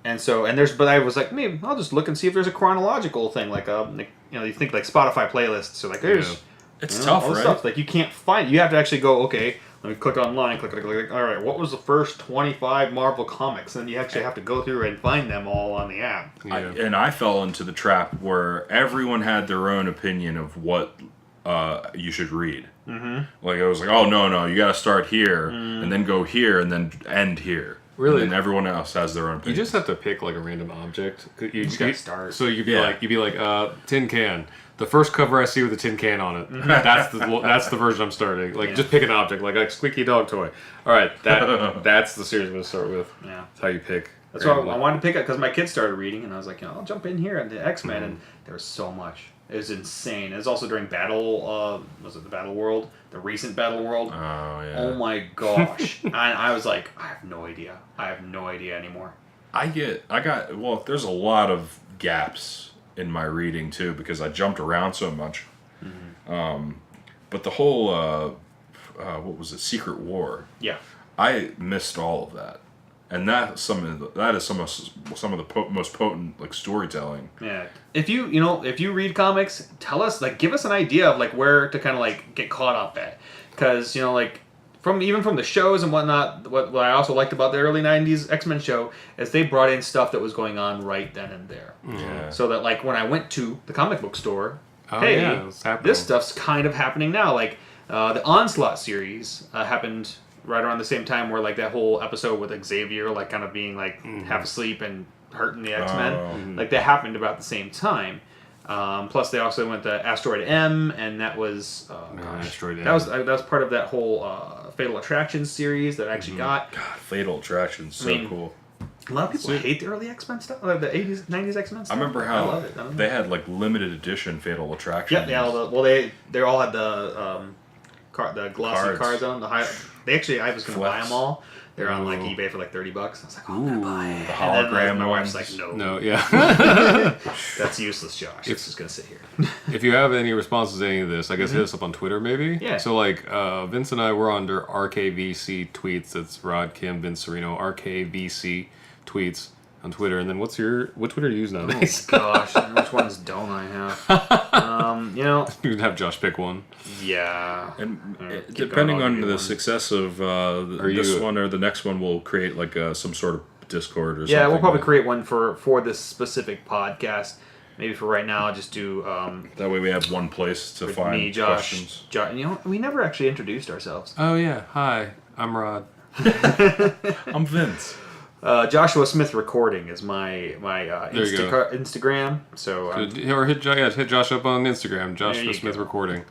Speaker 3: And so, but I was maybe I'll just look and see if there's a chronological thing, you think Spotify playlists or there's
Speaker 2: it's tough,
Speaker 3: all
Speaker 2: right?
Speaker 3: Stuff. You can't find. You have to actually go. Okay, Let me click online, click. All right, what was the first 25 Marvel comics? And then you actually have to go through and find them all on the app.
Speaker 2: And I fell into the trap where everyone had their own opinion of what you should read. Mm-hmm. Like I was like, oh no, you got to start here and then go here and then end here.
Speaker 1: Really?
Speaker 2: And then everyone else has their own opinion.
Speaker 1: You just have to pick like a random object. You
Speaker 3: just gotta start.
Speaker 1: So you'd be like, tin can. The first cover I see with a tin can on it. That's the version I'm starting. Like just pick an object, like a squeaky dog toy. All right, that's the series I'm gonna start with.
Speaker 3: Yeah,
Speaker 1: that's how you pick.
Speaker 3: That's why I wanted to pick up because my kids started reading, and I was like, I'll jump in here at the X-Men, and there was so much. It was insane. It was also during Battle. Was it the Battle World? The recent Battle World.
Speaker 2: Oh yeah.
Speaker 3: Oh my gosh! And I was like, I have no idea. I have no idea anymore.
Speaker 2: There's a lot of gaps in my reading too because I jumped around so much. But the whole what was it, Secret War?
Speaker 3: Yeah.
Speaker 2: I missed all of that, and that is some of the most potent like storytelling.
Speaker 3: Yeah. If you read comics, tell us, like, give us an idea of like where to kind of like get caught up at, because like from the shows and whatnot. What I also liked about the early '90s X-Men show is they brought in stuff that was going on right then and there.
Speaker 2: Yeah.
Speaker 3: So that like when I went to the comic book store, this stuff's kind of happening now. Like the Onslaught series happened right around the same time, where like that whole episode with Xavier like kind of being like half asleep and hurting the X-Men, like that happened about the same time. Plus, they also went to Asteroid M, and that was
Speaker 1: Asteroid M.
Speaker 3: that was part of that whole Fatal Attraction series that I actually got.
Speaker 2: God, Fatal Attraction's so cool.
Speaker 3: A lot of people hate the early X-Men stuff, like the 80s, 90s X-Men stuff.
Speaker 2: I remember
Speaker 3: I
Speaker 2: how
Speaker 3: love it.
Speaker 2: they had like limited edition Fatal Attractions.
Speaker 3: Yeah. They all had the glossy cards on the high. They actually, I was gonna buy them all. They're on like eBay for like $30. I was like, I'm gonna buy it.
Speaker 2: The hologram
Speaker 3: my
Speaker 2: ones.
Speaker 3: wife's like,
Speaker 1: No, yeah.
Speaker 3: that's useless, Josh. It's just gonna sit here.
Speaker 1: If you have any responses to any of this, I guess hit us up on Twitter, maybe.
Speaker 3: Yeah.
Speaker 1: So like Vince and I were under RKVC tweets. That's Rod, Kim, Vince, Serino. RKVC tweets on Twitter. And then what Twitter do you use nowadays?
Speaker 3: Oh gosh, which ones don't I have?
Speaker 1: You'd have Josh pick one.
Speaker 3: Yeah.
Speaker 2: And
Speaker 3: Keep
Speaker 2: depending
Speaker 3: going, I'll
Speaker 2: on
Speaker 3: give you
Speaker 2: the
Speaker 3: one.
Speaker 2: success of this one or the next one, we'll create like some sort of Discord or something.
Speaker 3: Yeah, we'll probably create one for this specific podcast. Maybe for right now, I'll just do.
Speaker 2: That way we have one place to
Speaker 3: with
Speaker 2: find
Speaker 3: me, Josh.
Speaker 2: questions.
Speaker 3: We never actually introduced ourselves.
Speaker 1: Oh yeah, hi, I'm Rod.
Speaker 2: I'm Vince.
Speaker 3: Joshua Smith Recording is my
Speaker 1: There you go.
Speaker 3: Instagram. So
Speaker 1: Or hit Josh up on Instagram, Joshua
Speaker 3: you
Speaker 1: Smith
Speaker 3: go.
Speaker 1: Recording.